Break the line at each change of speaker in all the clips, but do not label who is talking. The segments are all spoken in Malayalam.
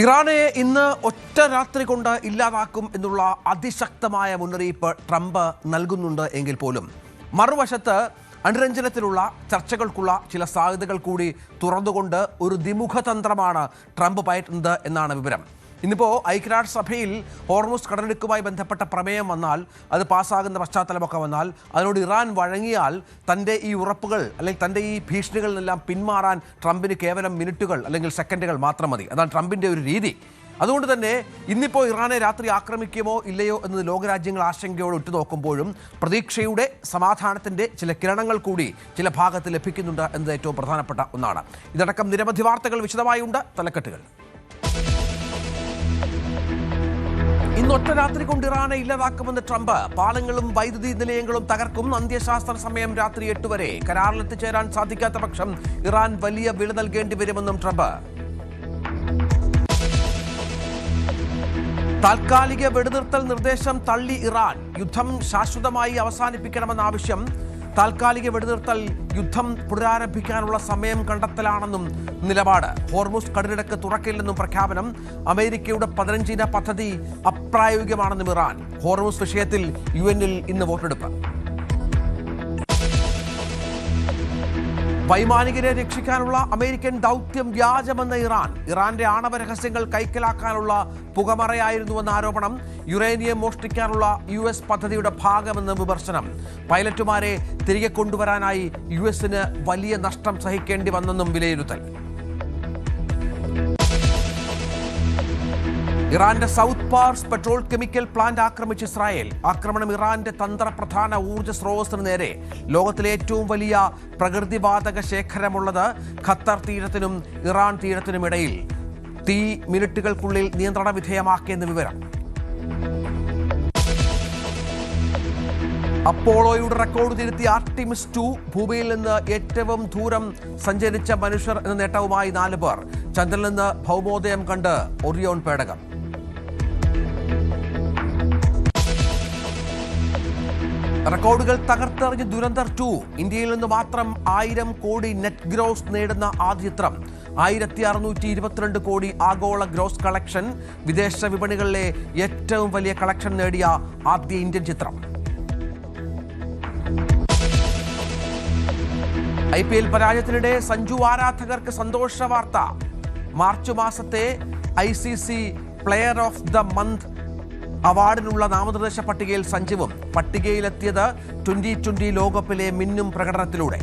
ഇറാനെ ഇന്ന് ഒറ്റ രാത്രി കൊണ്ട് ഇല്ലാതാക്കും എന്നുള്ള അതിശക്തമായ മുന്നറിയിപ്പ് ട്രംപ് നൽകുന്നുണ്ട് എങ്കിൽ പോലും മറുവശത്ത് അനുരഞ്ജനത്തിലുള്ള ചർച്ചകൾക്കുള്ള ചില സാധ്യതകൾ കൂടി തുറന്നുകൊണ്ട് ഒരു ദ്വിമുഖ തന്ത്രമാണ് ട്രംപ് പയറ്റുന്നത് എന്നാണ് വിവരം. ഇന്നിപ്പോൾ ഐക്യരാഷ്ട്രസഭയിൽ ഹോർമുസ് കടലിടുക്കുമായി ബന്ധപ്പെട്ട പ്രമേയം വന്നാൽ, അത് പാസ്സാകുന്ന പശ്ചാത്തലമൊക്കെ വന്നാൽ, അതിനോട് ഇറാൻ വഴങ്ങിയാൽ തൻ്റെ ഈ ഉറപ്പുകൾ അല്ലെങ്കിൽ തൻ്റെ ഈ ഭീഷണികളിൽ നിന്നെല്ലാം പിന്മാറാൻ ട്രംപിന് കേവലം മിനിറ്റുകൾ അല്ലെങ്കിൽ സെക്കൻഡുകൾ മാത്രം മതി. അതാണ് ട്രംപിൻ്റെ ഒരു രീതി. അതുകൊണ്ട് തന്നെ ഇന്നിപ്പോൾ ഇറാനെ രാത്രി ആക്രമിക്കുമോ ഇല്ലയോ എന്നത് ലോകരാജ്യങ്ങൾ ആശങ്കയോടെ ഉറ്റുനോക്കുമ്പോഴും പ്രതീക്ഷയുടെ സമാധാനത്തിൻ്റെ ചില കിരണങ്ങൾ കൂടി ചില ഭാഗത്ത് ലഭിക്കുന്നുണ്ട് എന്നത് ഏറ്റവും പ്രധാനപ്പെട്ട ഒന്നാണ്. ഇതടക്കം നിരവധി വാർത്തകൾ വിശദമായുണ്ട്. തലക്കെട്ടുകൾ: ഇന്നൊറ്റ രാത്രി കൊണ്ട് ഇറാനെ ഇല്ലാതാക്കുമെന്ന് ട്രംപ്. പാലങ്ങളും വൈദ്യുതി നിലയങ്ങളും തകർക്കും. അന്ത്യശാസ്ത്ര സമയം രാത്രി 8 വരെ. കരാറിലെത്തിച്ചേരാൻ സാധിക്കാത്ത പക്ഷം ഇറാൻ വലിയ വില നൽകേണ്ടി വരുമെന്നും ട്രംപ്. താൽക്കാലിക വെടിനിർത്തൽ നിർദ്ദേശം തള്ളി ഇറാൻ. യുദ്ധം ശാശ്വതമായി അവസാനിപ്പിക്കണമെന്ന ആവശ്യം. താൽക്കാലിക വെടിനിർത്തൽ യുദ്ധം പുനരാരംഭിക്കാനുള്ള സമയം കണ്ടെത്തലാണെന്നും നിലപാട്. ഹോർമുസ് കടലിടുക്ക് തുറക്കില്ലെന്നും പ്രഖ്യാപനം. അമേരിക്കയുടെ 15 പദ്ധതി അപ്രായോഗികമാണെന്നും ഇറാൻ. ഹോർമുസ് വിഷയത്തിൽ UN-ൽ ഇന്ന് വോട്ടെടുപ്പ്. വൈമാനികരെ രക്ഷിക്കാനുള്ള അമേരിക്കൻ ദൗത്യം വ്യാജമെന്ന ഇറാൻ. ഇറാന്റെ ആണവ രഹസ്യങ്ങൾ കൈക്കലാക്കാനുള്ള പുകമറയായിരുന്നുവെന്ന ആരോപണം. യുറേനിയം മോഷ്ടിക്കാനുള്ള US പദ്ധതിയുടെ ഭാഗമെന്ന് വിമർശനം. പൈലറ്റുമാരെ തിരികെ കൊണ്ടുവരാനായി US-ന് വലിയ നഷ്ടം സഹിക്കേണ്ടി വന്നെന്നും വിലയിരുത്തൽ. ഇറാന്റെ South Pars petrol chemical plant ആക്രമിച്ച് ഇസ്രായേൽ. ആക്രമണം ഇറാന്റെ തന്ത്രപ്രധാന ഊർജ്ജ സ്രോതസ്സിന് നേരെ. ലോകത്തിലെ ഏറ്റവും വലിയ പ്രകൃതിവാതക ശേഖരമുള്ളത് ഖത്തർ തീരത്തിനും ഇറാൻ തീരത്തിനും ഇടയിൽ. തീ മിനിറ്റുകൾക്കുള്ളിൽ നിയന്ത്രണ വിധേയമാക്കിയെന്ന് വിവരം. അപ്പോളോയുടെ റെക്കോർഡ് തിരുത്തി ആർട്ടിമിസ് 2. ഭൂമിയിൽ നിന്ന് ഏറ്റവും ദൂരം സഞ്ചരിച്ച മനുഷ്യർ എന്ന നേട്ടവുമായി 4 പേർ. ചന്ദ്രനിൽ നിന്ന് ഭൗമോദയം കണ്ട് ഒറിയോൺ പേടകം. റെക്കോർഡുകൾ തകർത്തെറിഞ്ഞ് ദുരന്തർ 2. ഇന്ത്യയിൽ നിന്ന് മാത്രം 1000 കോടി നെറ്റ് ഗ്രോസ് നേടുന്ന ആദ്യ ചിത്രം. 1622 കോടി ആഗോള ഗ്രോസ് കളക്ഷൻ. വിദേശ വിപണികളിലെ ഏറ്റവും വലിയ കളക്ഷൻ നേടിയ ആദ്യ ഇന്ത്യൻ ചിത്രം. IPL പരാജയത്തിനിടെ സഞ്ജു ആരാധകർക്ക് സന്തോഷ വാർത്ത. മാർച്ച് മാസത്തെ ICC player of the month അവാർഡിനുള്ള നാമനിർദ്ദേശ പട്ടികയിൽ സഞ്ജുവും. പട്ടികയിലെത്തിയത് 2020 ലോകകപ്പിലെ മിന്നും പ്രകടനത്തിലൂടെ.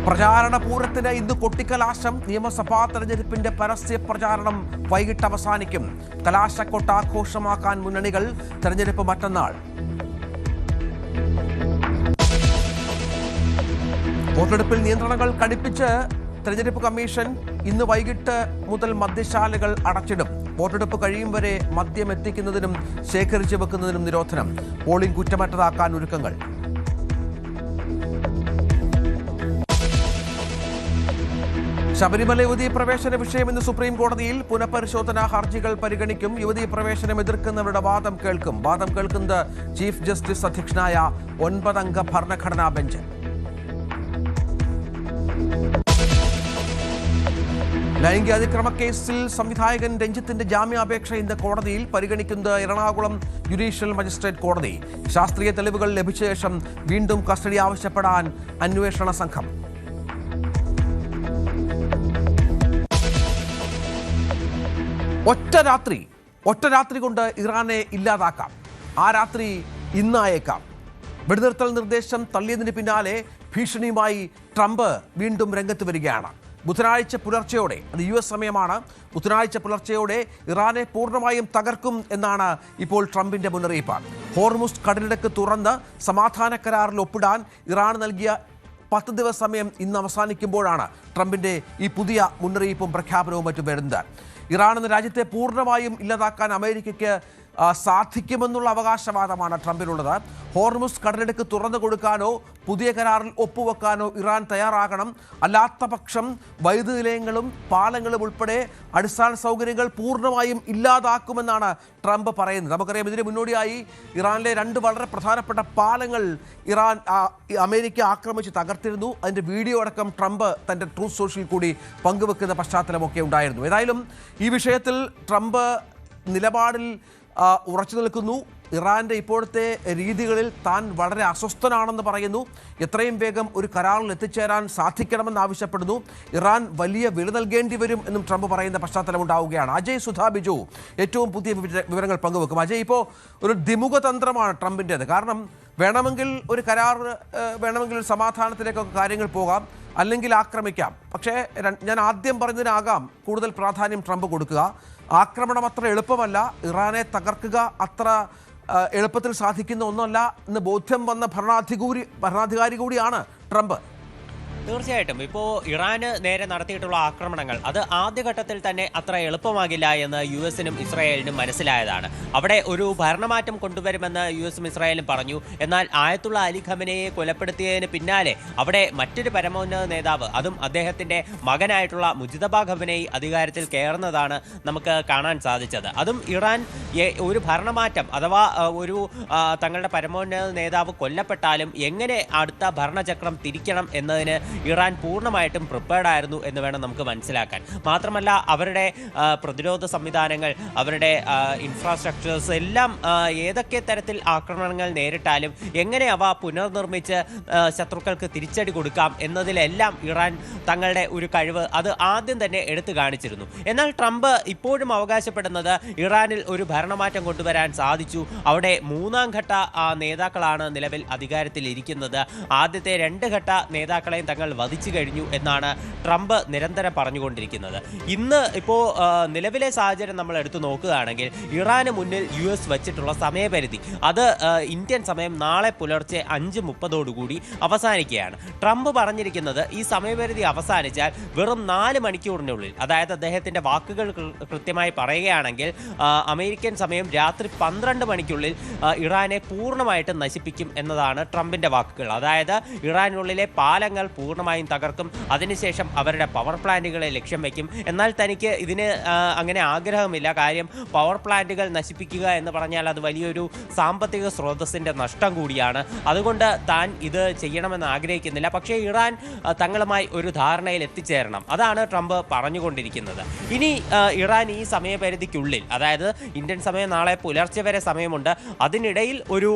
പ്രചാരണ പൂരത്തിന് ഇന്ന് കൊട്ടിക്കലാശം. നിയമസഭാ തെരഞ്ഞെടുപ്പിന്റെ പരസ്യ പ്രചാരണം വൈകിട്ട് അവസാനിക്കും. കലാശക്കൊട്ടാഘോഷമാക്കാൻ മുന്നണികൾ. തെരഞ്ഞെടുപ്പ് മറ്റന്നാൾ. വോട്ടെടുപ്പിൽ നിയന്ത്രണങ്ങൾ കടുപ്പിച്ച് തെരഞ്ഞെടുപ്പ് കമ്മീഷൻ. ഇന്ന് വൈകിട്ട് മുതൽ മദ്യശാലകൾ അടച്ചിടും. വോട്ടെടുപ്പ് കഴിയും വരെ മദ്യം എത്തിക്കുന്നതിനും ശേഖരിച്ചു വെക്കുന്നതിനും നിരോധനം. പോളിംഗ് കുറ്റമറ്റതാക്കാൻ ഒരുക്കങ്ങൾ. ശബരിമല യുവതീ പ്രവേശന വിഷയം ഇന്ന് സുപ്രീം കോടതിയിൽ. പുനഃപരിശോധനാ ഹർജികൾ പരിഗണിക്കും. യുവതീ പ്രവേശനം എതിർക്കുന്നവരുടെ വാദം കേൾക്കും. വാദം കേൾക്കുന്നത് ചീഫ് ജസ്റ്റിസ് അധ്യക്ഷനായ 9 അംഗ ഭരണഘടനാ ബെഞ്ച്. ലൈംഗിക അതിക്രമ കേസിൽ സംവിധായകൻ രഞ്ജിത്തിന്റെ ജാമ്യാപേക്ഷ ഇന്ന് കോടതിയിൽ. പരിഗണിക്കുന്നത് എറണാകുളം ജുഡീഷ്യൽ മജിസ്ട്രേറ്റ് കോടതി. ശാസ്ത്രീയ തെളിവുകൾ ലഭിച്ച ശേഷം വീണ്ടും കസ്റ്റഡി ആവശ്യപ്പെടാൻ അന്വേഷണ സംഘം. ഒറ്റ രാത്രി കൊണ്ട് ഇറാനെ ഇല്ലാതാക്കാം. ആ രാത്രി ഇന്നായേക്കാം. വെടിനിർത്തൽ നിർദ്ദേശം തള്ളിയതിന് പിന്നാലെ ഭീഷണിയുമായി ട്രംപ് വീണ്ടും രംഗത്ത് വരികയാണ്. ബുധനാഴ്ച പുലർച്ചെയോടെ, അത് US സമയമാണ്, ബുധനാഴ്ച പുലർച്ചെയോടെ ഇറാനെ പൂർണ്ണമായും തകർക്കും എന്നാണ് ഇപ്പോൾ ട്രംപിന്റെ മുന്നറിയിപ്പ്. ഹോർമുസ് കടലിടുക്ക് തുറന്ന് സമാധാന കരാറിൽ ഒപ്പിടാൻ ഇറാൻ നൽകിയ 10 ദിവസ സമയം ഇന്ന് അവസാനിക്കുമ്പോഴാണ് ട്രംപിന്റെ ഈ പുതിയ മുന്നറിയിപ്പും പ്രഖ്യാപനവും മറ്റും വരുന്നത്. ഇറാൻ എന്ന രാജ്യത്തെ പൂർണ്ണമായും ഇല്ലാതാക്കാൻ അമേരിക്കയ്ക്ക് സാധിക്കുമെന്നുള്ള അവകാശവാദമാണ് ട്രംപിനുള്ളത്. ഹോർമുസ് കടലിടുക്ക് തുറന്നു കൊടുക്കാനോ പുതിയ കരാറിൽ ഒപ്പുവെക്കാനോ ഇറാൻ തയ്യാറാകണം. അല്ലാത്ത പക്ഷം വൈദ്യുതി നിലയങ്ങളും പാലങ്ങളും ഉൾപ്പെടെ അടിസ്ഥാന സൗകര്യങ്ങൾ പൂർണ്ണമായും ഇല്ലാതാക്കുമെന്നാണ് ട്രംപ് പറയുന്നത്. നമുക്കറിയാം, ഇതിന് മുന്നോടിയായി ഇറാനിലെ 2 വളരെ പ്രധാനപ്പെട്ട പാലങ്ങൾ അമേരിക്ക ആക്രമിച്ച് തകർത്തിരുന്നു. അതിൻ്റെ വീഡിയോ അടക്കം ട്രംപ് തൻ്റെ ട്രൂത്ത് സോഷ്യൽ കൂടി പങ്കുവെക്കുന്ന പശ്ചാത്തലമൊക്കെ ഉണ്ടായിരുന്നു. ഏതായാലും ഈ വിഷയത്തിൽ ട്രംപ് നിലപാടിൽ ഉറച്ചു നിൽക്കുന്നു. ഇറാൻ്റെ ഇപ്പോഴത്തെ രീതികളിൽ താൻ വളരെ അസ്വസ്ഥനാണെന്ന് പറയുന്നു. എത്രയും വേഗം ഒരു കരാറിൽ എത്തിച്ചേരാൻ സാധിക്കണമെന്ന് ആവശ്യപ്പെടുന്നു. ഇറാൻ വലിയ വില നൽകേണ്ടി വരും എന്നും ട്രംപ് പറയുന്ന പശ്ചാത്തലമുണ്ടാവുകയാണ്. അജയ് സുധാ ബിജു ഏറ്റവും പുതിയ വിവരങ്ങൾ പങ്കുവെക്കും. അജയ്, ഇപ്പോൾ ഒരു ദ്വിമുഖ തന്ത്രമാണ് ട്രംപിൻ്റേത്. കാരണം വേണമെങ്കിൽ ഒരു കരാർ, വേണമെങ്കിൽ ഒരു സമാധാനത്തിലേക്കൊക്കെ കാര്യങ്ങൾ പോകാം, അല്ലെങ്കിൽ ആക്രമിക്കാം. പക്ഷേ ഞാൻ ആദ്യം പറഞ്ഞതിനാകാം കൂടുതൽ പ്രാധാന്യം ട്രംപ് കൊടുക്കുക. ആക്രമണം അത്ര എളുപ്പമല്ല, ഇറാനെ തകർക്കുക അത്ര എളുപ്പത്തിൽ സാധിക്കുന്ന ഒന്നല്ല എന്ന് ബോധ്യം വന്ന ഭരണാധികാരി കൂടിയാണ് ട്രംപ്.
തീർച്ചയായിട്ടും ഇപ്പോൾ ഇറാന് നേരെ നടത്തിയിട്ടുള്ള ആക്രമണങ്ങൾ അത് ആദ്യഘട്ടത്തിൽ തന്നെ അത്ര എളുപ്പമാകില്ല എന്ന് US-നും ഇസ്രായേലിനും മനസ്സിലായതാണ്. അവിടെ ഒരു ഭരണമാറ്റം കൊണ്ടുവരുമെന്ന് US-ഉം ഇസ്രായേലും പറഞ്ഞു. എന്നാൽ ആയത്തുള്ള അലി ഖമനയെ കൊലപ്പെടുത്തിയതിന് പിന്നാലെ അവിടെ മറ്റൊരു പരമോന്നത നേതാവ്, അതും അദ്ദേഹത്തിൻ്റെ മകനായിട്ടുള്ള മുജിതബ ഖമനയി അധികാരത്തിൽ കയറുന്നതാണ് നമുക്ക് കാണാൻ സാധിച്ചത്. അതും ഇറാൻ ഒരു ഭരണമാറ്റം അഥവാ ഒരു തങ്ങളുടെ പരമോന്നത നേതാവ് കൊല്ലപ്പെട്ടാലും എങ്ങനെ അടുത്ത ഭരണചക്രം തിരിക്കണം എന്നതിന് ഇറാൻ പൂർണ്ണമായിട്ടും പ്രിപ്പയർഡ് ആയിരുന്നു എന്ന് വേണം നമുക്ക് മനസ്സിലാക്കാൻ. മാത്രമല്ല, അവരുടെ പ്രതിരോധ സംവിധാനങ്ങൾ, അവരുടെ ഇൻഫ്രാസ്ട്രക്ചേഴ്സ് എല്ലാം ഏതൊക്കെ തരത്തിൽ ആക്രമണങ്ങൾ നേരിട്ടാലും എങ്ങനെ അവ പുനർനിർമ്മിച്ച് ശത്രുക്കൾക്ക് തിരിച്ചടി കൊടുക്കാം എന്നതിലെല്ലാം ഇറാൻ തങ്ങളുടെ ഒരു കഴിവ് അത് ആദ്യം തന്നെ എടുത്തു കാണിച്ചിരുന്നു. എന്നാൽ ട്രംപ് ഇപ്പോഴും അവകാശപ്പെടുന്നത് ഇറാനിൽ ഒരു ഭരണമാറ്റം കൊണ്ടുവരാൻ സാധിച്ചു. അവിടെ 3ാം ഘട്ട നേതാക്കളാണ് നിലവിൽ അധികാരത്തിൽ ഇരിക്കുന്നത്. ആദ്യത്തെ 2 ഘട്ട നേതാക്കളെയും തങ്ങൾ വധിച്ചു കഴിഞ്ഞു എന്നാണ് ട്രംപ് നിരന്തരം പറഞ്ഞുകൊണ്ടിരിക്കുന്നത്. ഇന്ന് ഇപ്പോൾ നിലവിലെ സാഹചര്യം നമ്മൾ എടുത്തു നോക്കുകയാണെങ്കിൽ ഇറാന് മുന്നിൽ US വച്ചിട്ടുള്ള സമയപരിധി അത് ഇന്ത്യൻ സമയം നാളെ പുലർച്ചെ 5:30 അവസാനിക്കുകയാണ്. ട്രംപ് പറഞ്ഞിരിക്കുന്നത് ഈ സമയപരിധി അവസാനിച്ചാൽ വെറും 4 മണിക്കൂറിനുള്ളിൽ, അതായത് അദ്ദേഹത്തിൻ്റെ വാക്കുകൾ കൃത്യമായി പറയുകയാണെങ്കിൽ അമേരിക്കൻ സമയം രാത്രി 12 മണിക്കുള്ളിൽ ഇറാനെ പൂർണ്ണമായിട്ട് നശിപ്പിക്കും എന്നതാണ് ട്രംപിൻ്റെ വാക്കുകൾ. അതായത് ഇറാനുള്ളിലെ പാലങ്ങൾ പൂർണ്ണമായും തകർക്കും, അതിനുശേഷം അവരുടെ പവർ പ്ലാന്റുകളെ ലക്ഷ്യം വയ്ക്കും. എന്നാൽ തനിക്ക് ഇതിന് അങ്ങനെ ആഗ്രഹമില്ല. കാര്യം പവർ പ്ലാന്റുകൾ നശിപ്പിക്കുക എന്ന് പറഞ്ഞാൽ അത് വലിയൊരു സാമ്പത്തിക സ്രോതസ്സിൻ്റെ നഷ്ടം കൂടിയാണ്. അതുകൊണ്ട് താൻ ഇത് ചെയ്യണമെന്ന് ആഗ്രഹിക്കുന്നില്ല. പക്ഷേ ഇറാൻ തങ്ങളുമായി ഒരു ധാരണയിൽ എത്തിച്ചേരണം, അതാണ് ട്രംപ് പറഞ്ഞുകൊണ്ടിരിക്കുന്നത്. ഇനി ഇറാൻ ഈ സമയപരിധിക്കുള്ളിൽ, അതായത് ഇന്ത്യൻ സമയം നാളെ പുലർച്ചെ വരെ സമയമുണ്ട്, അതിനിടയിൽ ഒരു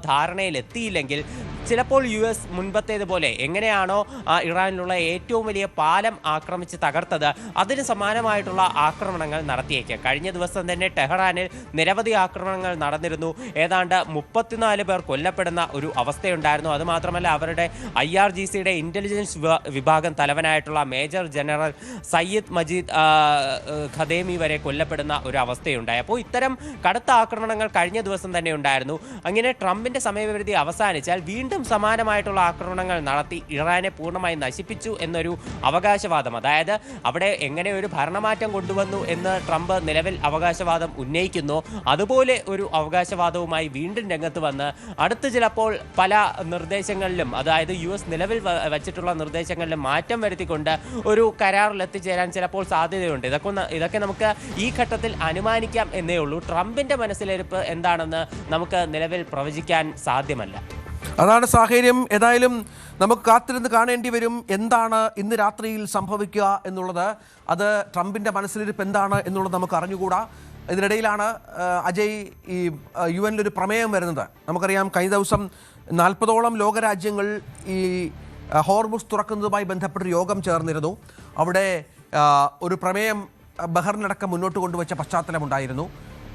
ധാരണയിൽ എത്തിയില്ലെങ്കിൽ ചിലപ്പോൾ US മുൻപത്തേതുപോലെ എങ്ങനെയാണോ ഇറാനിലുള്ള ഏറ്റവും വലിയ പാലം ആക്രമിച്ച് തകർത്തത് അതിന് സമാനമായിട്ടുള്ള ആക്രമണങ്ങൾ നടത്തിയേക്കാം. കഴിഞ്ഞ ദിവസം തന്നെ ടെഹ്റാനിൽ നിരവധി ആക്രമണങ്ങൾ നടന്നിരുന്നു. ഏതാണ്ട് 34 പേർ കൊല്ലപ്പെടുന്ന ഒരു അവസ്ഥയുണ്ടായിരുന്നു. അതുമാത്രമല്ല, അവരുടെ IRGCയുടെ ഇൻ്റലിജൻസ് വിഭാഗം തലവനായിട്ടുള്ള മേജർ ജനറൽ സയ്യിദ് മജീദ് ഖദേമി വരെ കൊല്ലപ്പെടുന്ന ഒരു അവസ്ഥയുണ്ടായി. അപ്പോൾ ഇത്തരം കടുത്ത ആക്രമണങ്ങൾ കഴിഞ്ഞ ദിവസം തന്നെ ഉണ്ടായിരുന്നു. അങ്ങനെ ട്രംപിൻ്റെ സമയപരിധി അവസാനിച്ചാൽ വീണ്ടും സമാനമായിട്ടുള്ള ആക്രമണങ്ങൾ നടത്തി ഇറാനെ പൂർണ്ണമായി നശിപ്പിച്ചു എന്നൊരു അവകാശവാദം, അതായത് അവിടെ എങ്ങനെ ഒരു ഭരണമാറ്റം കൊണ്ടുവന്നു എന്ന് ട്രംപ് നിലവിൽ അവകാശവാദം ഉന്നയിക്കുന്നു, അതുപോലെ ഒരു അവകാശവാദവുമായി വീണ്ടും രംഗത്ത് വന്ന് അടുത്ത് ചിലപ്പോൾ പല നിർദ്ദേശങ്ങളിലും, അതായത് US നിലവിൽ വച്ചിട്ടുള്ള നിർദ്ദേശങ്ങളിലും മാറ്റം വരുത്തിക്കൊണ്ട് ഒരു കരാറിൽ എത്തിച്ചേരാൻ ചിലപ്പോൾ സാധ്യതയുണ്ട്. ഇതൊക്കെ നമുക്ക് ഈ ഘട്ടത്തിൽ അനുമാനിക്കാം എന്നേ ഉള്ളൂ. ട്രംപിൻ്റെ മനസ്സിലിരിപ്പ് എന്താണെന്ന് നമുക്ക് നിലവിൽ പ്രവചിക്കാൻ സാധ്യമല്ല.
അതാണ് സാഹചര്യം. ഏതായാലും നമുക്ക് കാത്തിരുന്ന് കാണേണ്ടി വരും എന്താണ് ഇന്ന് രാത്രിയിൽ സംഭവിക്കുക എന്നുള്ളത്. അത് ട്രംപിൻ്റെ മനസ്സിലിരിപ്പ് എന്താണ് എന്നുള്ളത് നമുക്ക് അറിഞ്ഞുകൂടാ. ഇതിനിടയിലാണ് അജയ് ഈ UN-ലൊരു പ്രമേയം വരുന്നത്. നമുക്കറിയാം, കഴിഞ്ഞ ദിവസം 40ഓളം ലോകരാജ്യങ്ങൾ ഈ ഹോർമുസ് തുറക്കുന്നതുമായി ബന്ധപ്പെട്ടൊരു യോഗം ചേർന്നിരുന്നു. അവിടെ ഒരു പ്രമേയം ബഹ്റിനടക്കം മുന്നോട്ട് കൊണ്ടുവച്ച പശ്ചാത്തലമുണ്ടായിരുന്നു.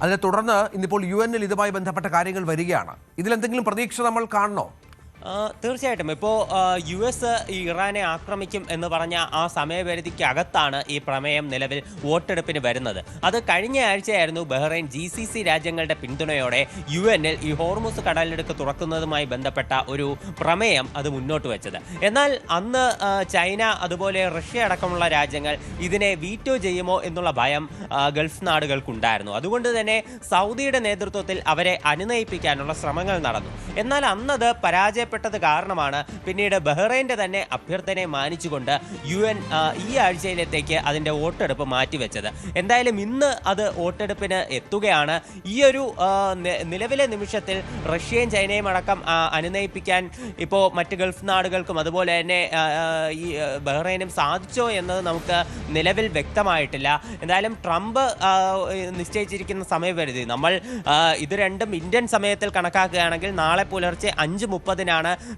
അതിനെ തുടർന്ന് ഇന്നിപ്പോൾ UN-ൽ ഇതുമായി ബന്ധപ്പെട്ട കാര്യങ്ങൾ വരികയാണ്. ഇതിലെന്തെങ്കിലും പ്രതീക്ഷ നമ്മൾ കാണണോ?
തീർച്ചയായിട്ടും ഇപ്പോൾ US ഈ ഇറാനെ ആക്രമിക്കും എന്ന് പറഞ്ഞ ആ സമയപരിധിക്കകത്താണ് ഈ പ്രമേയം നിലവിൽ വോട്ടെടുപ്പിന് വരുന്നത്. അത് കഴിഞ്ഞ ആഴ്ചയായിരുന്നു ബഹ്റൈൻ GCC രാജ്യങ്ങളുടെ പിന്തുണയോടെ UN-ൽ ഈ ഹോർമുസ് കടലിടുക്ക് തുറക്കുന്നതുമായി ബന്ധപ്പെട്ട ഒരു പ്രമേയം അത് മുന്നോട്ട് വെച്ചത്. എന്നാൽ അന്ന് ചൈന അതുപോലെ റഷ്യ അടക്കമുള്ള രാജ്യങ്ങൾ ഇതിനെ വീറ്റോ ചെയ്യുമോ എന്നുള്ള ഭയം ഗൾഫ് നാടുകൾക്കുണ്ടായിരുന്നു. അതുകൊണ്ട് തന്നെ സൗദിയുടെ നേതൃത്വത്തിൽ അവരെ അനുനയിപ്പിക്കാനുള്ള ശ്രമങ്ങൾ നടന്നു. എന്നാൽ അന്നത് പരാജയപ്പെട്ടത് കാരണമാണ് പിന്നീട് ബഹ്റൈൻ്റെ തന്നെ അഭ്യർത്ഥനയെ മാനിച്ചുകൊണ്ട് UN ഈ ആഴ്ചയിലത്തേക്ക് അതിൻ്റെ വോട്ടെടുപ്പ് മാറ്റിവെച്ചത്. എന്തായാലും ഇന്ന് അത് വോട്ടെടുപ്പിന് എത്തുകയാണ്. ഈ ഒരു നിലവിലെ നിമിഷത്തിൽ റഷ്യയും ചൈനയും അടക്കം അനുനയിപ്പിക്കാൻ ഇപ്പോൾ മറ്റ് ഗൾഫ് നാടുകൾക്കും അതുപോലെ തന്നെ ഈ ബഹ്റൈനും സാധിച്ചോ എന്നത് നമുക്ക് നിലവിൽ വ്യക്തമായിട്ടില്ല. എന്തായാലും ട്രംപ് നിശ്ചയിച്ചിരിക്കുന്ന സമയപരിധി നമ്മൾ ഇത് രണ്ടും ഇന്ത്യൻ സമയത്തിൽ കണക്കാക്കുകയാണെങ്കിൽ നാളെ പുലർച്ചെ 5:30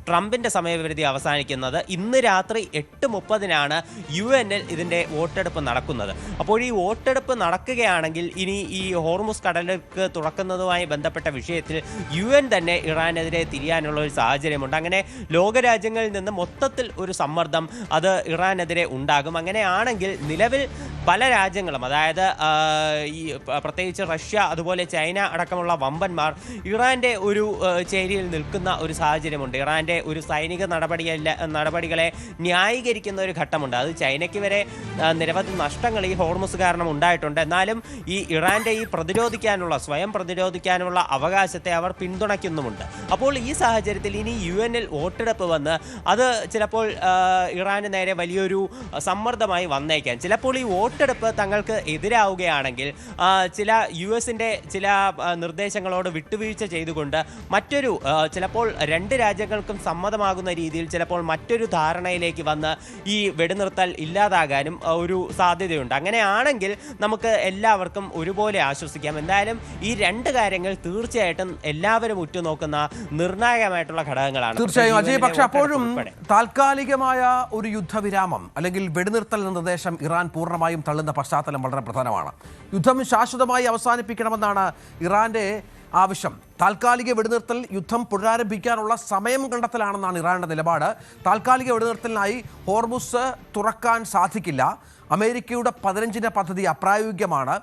ട്രംപിന്റെ സമയപരിധി അവസാനിക്കുന്നത്. ഇന്ന് രാത്രി 8:30 UN-ൽ ഇതിന്റെ വോട്ടെടുപ്പ് നടക്കുന്നത്. അപ്പോൾ ഈ വോട്ടെടുപ്പ് നടക്കുകയാണെങ്കിൽ ഇനി ഈ ഹോർമുസ് കടലിലേക്ക് തുറക്കുന്നതുമായി ബന്ധപ്പെട്ട വിഷയത്തിൽ UN തന്നെ ഇറാനെതിരെ തിരിയാനുള്ള ഒരു സാഹചര്യമുണ്ട്. അങ്ങനെ ലോകരാജ്യങ്ങളിൽ നിന്ന് മൊത്തത്തിൽ ഒരു സമ്മർദ്ദം അത് ഇറാനെതിരെ ഉണ്ടാകും. അങ്ങനെയാണെങ്കിൽ നിലവിൽ പല രാജ്യങ്ങളും, അതായത് ഈ പ്രത്യേകിച്ച് റഷ്യ അതുപോലെ ചൈന അടക്കമുള്ള വമ്പന്മാർ ഇറാന്റെ ഒരു ചേരിയിൽ നിൽക്കുന്ന ഒരു സാഹചര്യമുണ്ട്. ഇറാന്റെ ഒരു സൈനിക നടപടികളെ ന്യായീകരിക്കുന്ന ഒരു ഘട്ടമുണ്ട്. അത് ചൈനയ്ക്ക് വരെ നിരവധി നഷ്ടങ്ങൾ ഈ ഹോർമുസ് കാരണം ഉണ്ടായിട്ടുണ്ട്. എന്നാലും ഈ ഇറാന്റെ ഈ സ്വയം പ്രതിരോധിക്കാനുള്ള അവകാശത്തെ അവർ പിന്തുണയ്ക്കുന്നുമുണ്ട്. അപ്പോൾ ഈ സാഹചര്യത്തിൽ ഇനി UN-ൽ വോട്ടെടുപ്പ് വന്ന് അത് ചിലപ്പോൾ ഇറാന് നേരെ വലിയൊരു സമ്മർദ്ദമായി വന്നേക്കാം. ചിലപ്പോൾ ഈ വോട്ടെടുപ്പ് തങ്ങൾക്ക് എതിരാവുകയാണെങ്കിൽ ചില US-ന്റെ ചില നിർദ്ദേശങ്ങളോട് വിട്ടുവീഴ്ച ചെയ്തുകൊണ്ട് മറ്റൊരു ചിലപ്പോൾ രണ്ട് രാജ്യങ്ങൾക്കും സമ്മതമാകുന്ന രീതിയിൽ ചിലപ്പോൾ മറ്റൊരു ധാരണയിലേക്ക് വന്ന് ഈ വെടിനിർത്തൽ ഇല്ലാതാകാനും ഒരു സാധ്യതയുണ്ട്. അങ്ങനെയാണെങ്കിൽ നമുക്ക് എല്ലാവർക്കും ഒരുപോലെ ആശ്വസിക്കാം. എന്തായാലും ഈ രണ്ട് കാര്യങ്ങൾ തീർച്ചയായിട്ടും എല്ലാവരും ഉറ്റുനോക്കുന്ന നിർണായകമായിട്ടുള്ള ഘടകങ്ങളാണ്.
തീർച്ചയായും അജയ്, പക്ഷെ അപ്പോഴും താൽക്കാലികമായ ഒരു യുദ്ധവിരാമം അല്ലെങ്കിൽ വെടിനിർത്തൽ നിർദ്ദേശം ഇറാൻ പൂർണ്ണമായും തള്ളുന്ന പശ്ചാത്തലം വളരെ പ്രധാനമാണ്. യുദ്ധം ശാശ്വതമായി അവസാനിപ്പിക്കണമെന്നാണ് ഇറാന്റെ ആവശ്യം. താൽക്കാലിക വെടിനിർത്തൽ യുദ്ധം പുനരാരംഭിക്കാനുള്ള സമയം കണ്ടെത്തലാണെന്നാണ് ഇറാന്റെ നിലപാട്. താൽക്കാലിക വെടിനിർത്തലിനായി ഹോർമുസ് തുറക്കാൻ സാധിക്കില്ല. അമേരിക്കയുടെ 15 പദ്ധതി അപ്രായോഗികമാണ്.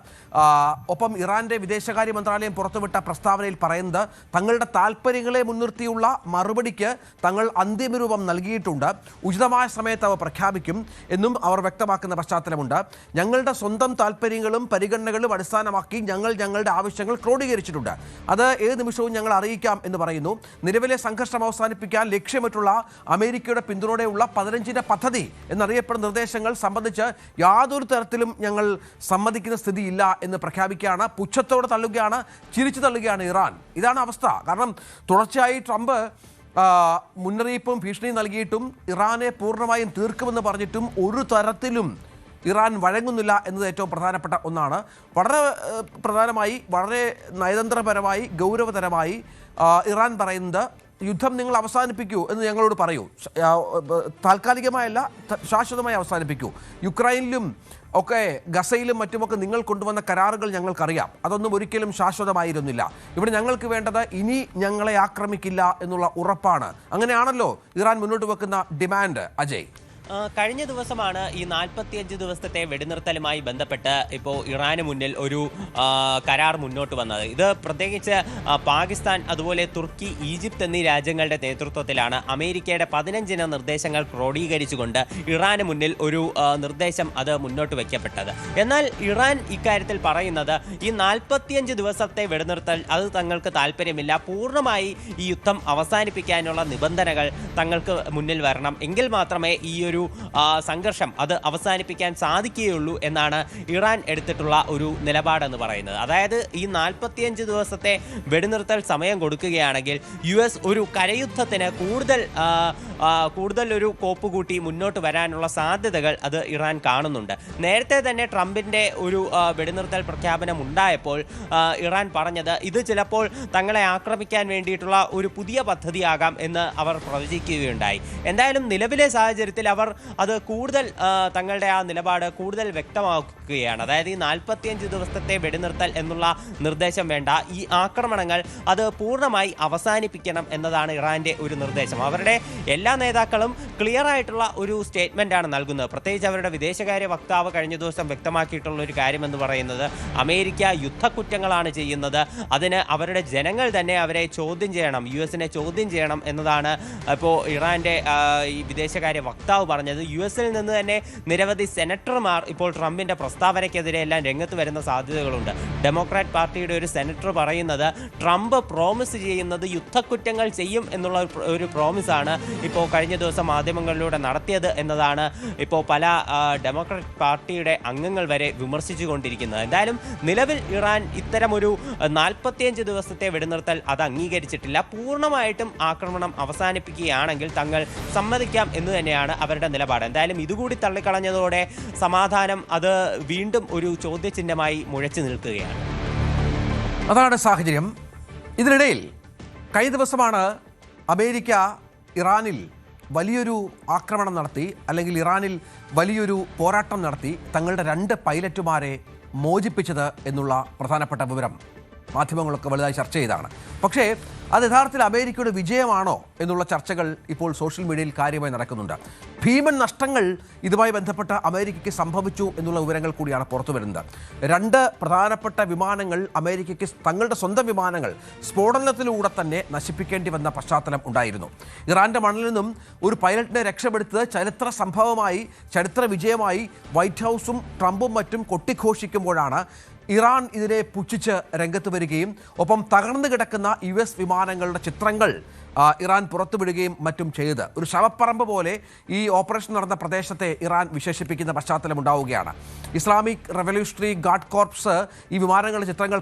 ഒപ്പം ഇറാന്റെ വിദേശകാര്യ മന്ത്രാലയം പുറത്തുവിട്ട പ്രസ്താവനയിൽ പറയുന്നത് തങ്ങളുടെ താൽപ്പര്യങ്ങളെ മുൻനിർത്തിയുള്ള മറുപടിക്ക് തങ്ങൾ അന്തിമരൂപം നൽകിയിട്ടുണ്ട്, ഉചിതമായ സമയത്ത് അവ പ്രഖ്യാപിക്കും എന്നും അവർ വ്യക്തമാക്കുന്ന പശ്ചാത്തലമുണ്ട്. ഞങ്ങളുടെ സ്വന്തം താൽപ്പര്യങ്ങളും പരിഗണനകളും അടിസ്ഥാനമാക്കി ഞങ്ങളുടെ ആവശ്യങ്ങൾ ക്രോഡീകരിച്ചിട്ടുണ്ട്. അത് ഏത് നിമിഷവും ഞങ്ങൾ അറിയിക്കാം എന്ന് പറയുന്നു. നിലവിലെ സംഘർഷം അവസാനിപ്പിക്കാൻ ലക്ഷ്യമിട്ടുള്ള അമേരിക്കയുടെ പിന്തുണയോടെയുള്ള 15 പദ്ധതി എന്നറിയപ്പെടുന്ന നിർദ്ദേശങ്ങൾ സംബന്ധിച്ച് യാതൊരു തരത്തിലും ഞങ്ങൾ സമ്മതിക്കുന്ന സ്ഥിതിയില്ല എന്ന് പ്രഖ്യാപിക്കുകയാണ്. പുച്ഛത്തോടെ തള്ളുകയാണ്, ചിരിച്ചു തള്ളുകയാണ് ഇറാൻ. ഇതാണ് അവസ്ഥ. കാരണം തുടർച്ചയായി ട്രംപ് മുന്നറിയിപ്പും ഭീഷണിയും നൽകിയിട്ടും ഇറാനെ പൂർണ്ണമായും തീർക്കുമെന്ന് പറഞ്ഞിട്ടും ഒരു തരത്തിലും ഇറാൻ വഴങ്ങുന്നില്ല എന്നത് ഏറ്റവും പ്രധാനപ്പെട്ട ഒന്നാണ്. വളരെ പ്രധാനമായി, വളരെ നയതന്ത്രപരമായി, ഗൗരവതരമായി ഇറാൻ പറയുന്നത് യുദ്ധം നിങ്ങൾ അവസാനിപ്പിക്കൂ എന്ന് ഞങ്ങളോട് പറയൂ. താൽക്കാലികമായല്ല, ശാശ്വതമായി അവസാനിപ്പിക്കൂ. യുക്രൈനിലും ഒക്കെ ഗസയിലും മറ്റുമൊക്കെ നിങ്ങൾ കൊണ്ടുവന്ന കരാറുകൾ ഞങ്ങൾക്കറിയാം. അതൊന്നും ഒരിക്കലും ശാശ്വതമായിരുന്നില്ല. ഇവിടെ ഞങ്ങൾക്ക് വേണ്ടത് ഇനി ഞങ്ങളെ ആക്രമിക്കില്ല എന്നുള്ള ഉറപ്പാണ്. അങ്ങനെയാണല്ലോ ഇറാൻ മുന്നോട്ട് വെക്കുന്ന ഡിമാൻഡ്. അജയ്,
കഴിഞ്ഞ ദിവസമാണ് ഈ 45 ദിവസത്തെ വെടിനിർത്തലുമായി ബന്ധപ്പെട്ട് ഇപ്പോൾ ഇറാന് മുന്നിൽ ഒരു കരാർ മുന്നോട്ട് വന്നത്. ഇത് പ്രത്യേകിച്ച് പാകിസ്ഥാൻ അതുപോലെ തുർക്കി, ഈജിപ്ത് എന്നീ രാജ്യങ്ങളുടെ നേതൃത്വത്തിലാണ് അമേരിക്കയുടെ 15 നിർദ്ദേശങ്ങൾ ക്രോഡീകരിച്ചുകൊണ്ട് ഇറാന് മുന്നിൽ ഒരു നിർദ്ദേശം അത് മുന്നോട്ട് വയ്ക്കപ്പെട്ടത്. എന്നാൽ ഇറാൻ ഇക്കാര്യത്തിൽ പറയുന്നത് ഈ 45 ദിവസത്തെ വെടിനിർത്തൽ അത് തങ്ങൾക്ക് താല്പര്യമില്ല, പൂർണ്ണമായി ഈ യുദ്ധം അവസാനിപ്പിക്കാനുള്ള നിബന്ധനകൾ തങ്ങൾക്ക് മുന്നിൽ വരണം, എങ്കിൽ മാത്രമേ ഈ ഒരു സംഘർഷം അത് അവസാനിപ്പിക്കാൻ സാധിക്കുകയുള്ളൂ എന്നാണ് ഇറാൻ എടുത്തിട്ടുള്ള ഒരു നിലപാടെന്ന് പറയുന്നത്. അതായത് ഈ 45 ദിവസത്തെ വെടിനിർത്തൽ സമയം കൊടുക്കുകയാണെങ്കിൽ US ഒരു കരയുദ്ധത്തിന് കൂടുതൽ ഒരു കോപ്പ് കൂട്ടി മുന്നോട്ട് വരാനുള്ള സാധ്യതകൾ അത് ഇറാൻ കാണുന്നുണ്ട്. നേരത്തെ തന്നെ ട്രംപിന്റെ ഒരു വെടിനിർത്തൽ പ്രഖ്യാപനം ഉണ്ടായപ്പോൾ ഇറാൻ പറഞ്ഞത് ഇത് ചിലപ്പോൾ തങ്ങളെ ആക്രമിക്കാൻ വേണ്ടിയിട്ടുള്ള ഒരു പുതിയ പദ്ധതിയാകാം എന്ന് അവർ പ്രവചിക്കുകയുണ്ടായി. എന്തായാലും നിലവിലെ സാഹചര്യത്തിൽ അവർ അത് കൂടുതൽ തങ്ങളുടെ ആ നിലപാട് കൂടുതൽ വ്യക്തമാക്കുകയാണ്. അതായത് ഈ 45 ദിവസത്തെ വെടിനിർത്തൽ എന്നുള്ള നിർദ്ദേശം വേണ്ട, ഈ ആക്രമണങ്ങൾ അത് പൂർണ്ണമായി അവസാനിപ്പിക്കണം എന്നതാണ് ഇറാന്റെ ഒരു നിർദ്ദേശം. അവരുടെ എല്ലാ നേതാക്കളും ക്ലിയർ ആയിട്ടുള്ള ഒരു സ്റ്റേറ്റ്മെന്റ് ആണ് നൽകുന്നത്. പ്രത്യേകിച്ച് അവരുടെ വിദേശകാര്യ വക്താവ് കഴിഞ്ഞ ദിവസം വ്യക്തമാക്കിയിട്ടുള്ള ഒരു കാര്യം എന്ന് പറയുന്നത് അമേരിക്ക യുദ്ധക്കുറ്റങ്ങളാണ് ചെയ്യുന്നത്, അതിന് അവരുടെ ജനങ്ങൾ തന്നെ അവരെ ചോദ്യം ചെയ്യണം, US-നെ ചോദ്യം ചെയ്യണം എന്നതാണ് ഇപ്പോൾ ഇറാന്റെ ഈ വിദേശകാര്യ വക്താവ് പറഞ്ഞത്. US-ൽ നിന്ന് തന്നെ നിരവധി സെനറ്റർമാർ ഇപ്പോൾ ട്രംപിന്റെ പ്രസ്താവനയ്ക്കെതിരെ എല്ലാം രംഗത്ത് വരുന്ന സാധ്യതകളുണ്ട്. ഡെമോക്രാറ്റ് പാർട്ടിയുടെ ഒരു സെനറ്റർ പറയുന്നത് ട്രംപ് പ്രോമിസ് ചെയ്യുന്നത് യുദ്ധക്കുറ്റങ്ങൾ ചെയ്യും എന്നുള്ള ഒരു പ്രോമിസാണ് ഇപ്പോൾ കഴിഞ്ഞ ദിവസം മാധ്യമങ്ങളിലൂടെ നടത്തിയത് എന്നതാണ് ഇപ്പോൾ പല ഡെമോക്രാറ്റ് പാർട്ടിയുടെ അംഗങ്ങൾ വരെ വിമർശിച്ചുകൊണ്ടിരിക്കുന്നത്. എന്തായാലും നിലവിൽ ഇറാൻ ഇത്തരമൊരു 45 ദിവസത്തെ വെടിനിർത്തൽ അത് അംഗീകരിച്ചിട്ടില്ല. പൂർണ്ണമായിട്ടും ആക്രമണം അവസാനിപ്പിക്കുകയാണെങ്കിൽ തങ്ങൾ സമ്മതിക്കാം എന്ന് തന്നെയാണ് അവരുടെ നിലപാട്. എന്തായാലും ഇതുകൂടി തള്ളിക്കളഞ്ഞതോടെ സമാധാനം അത് വീണ്ടും ഒരു ചോദ്യചിഹ്നമായി മുഴച്ചു നിൽക്കുകയാണ്.
അതാണ് സാഹചര്യം. ഇതിനിടയിൽ കഴിഞ്ഞ ദിവസമാണ് അമേരിക്ക ഇറാനിൽ വലിയൊരു ആക്രമണം നടത്തി, അല്ലെങ്കിൽ ഇറാനിൽ വലിയൊരു പോരാട്ടം നടത്തി തങ്ങളുടെ 2 പൈലറ്റുമാരെ മോചിപ്പിച്ചത് എന്നുള്ള പ്രധാനപ്പെട്ട വിവരം മാധ്യമങ്ങളൊക്കെ വലുതായി ചർച്ച ചെയ്താണ്. പക്ഷേ അത് യഥാർത്ഥത്തിൽ അമേരിക്കയുടെ വിജയമാണോ എന്നുള്ള ചർച്ചകൾ ഇപ്പോൾ സോഷ്യൽ മീഡിയയിൽ കാര്യമായി നടക്കുന്നുണ്ട്. ഭീമൻ നഷ്ടങ്ങൾ ഇതുമായി ബന്ധപ്പെട്ട് അമേരിക്കയ്ക്ക് സംഭവിച്ചു എന്നുള്ള വിവരങ്ങൾ കൂടിയാണ് പുറത്തു വരുന്നത്. 2 പ്രധാനപ്പെട്ട വിമാനങ്ങൾ അമേരിക്കയ്ക്ക് തങ്ങളുടെ സ്വന്തം വിമാനങ്ങൾ സ്ഫോടനത്തിലൂടെ തന്നെ നശിപ്പിക്കേണ്ടി വന്ന പശ്ചാത്തലം ഉണ്ടായിരുന്നു. ഇറാന്റെ മണ്ണിൽ നിന്നും ഒരു പൈലറ്റിനെ രക്ഷപ്പെടുത്തത് ചരിത്ര സംഭവമായി, ചരിത്ര വിജയമായി വൈറ്റ് ഹൗസും ട്രംപും മറ്റും കൊട്ടിഘോഷിക്കുമ്പോഴാണ് ഇറാൻ ഇതിനെ പുച്ഛിച്ച് രംഗത്ത് വരികയും ഒപ്പം തകർന്നു കിടക്കുന്ന US വിമാനങ്ങളുടെ ചിത്രങ്ങൾ ഇറാൻ പുറത്തുവിടുകയും മറ്റും ചെയ്ത് ഒരു ശവപ്പറമ്പ് പോലെ ഈ ഓപ്പറേഷൻ നടന്ന പ്രദേശത്തെ ഇറാൻ വിശേഷിപ്പിക്കുന്ന പശ്ചാത്തലം ഉണ്ടാവുകയാണ്. ഇസ്ലാമിക് റവല്യൂഷണറി ഗാർഡ് കോർപ്സ് ഈ വിമാനങ്ങളുടെ ചിത്രങ്ങൾ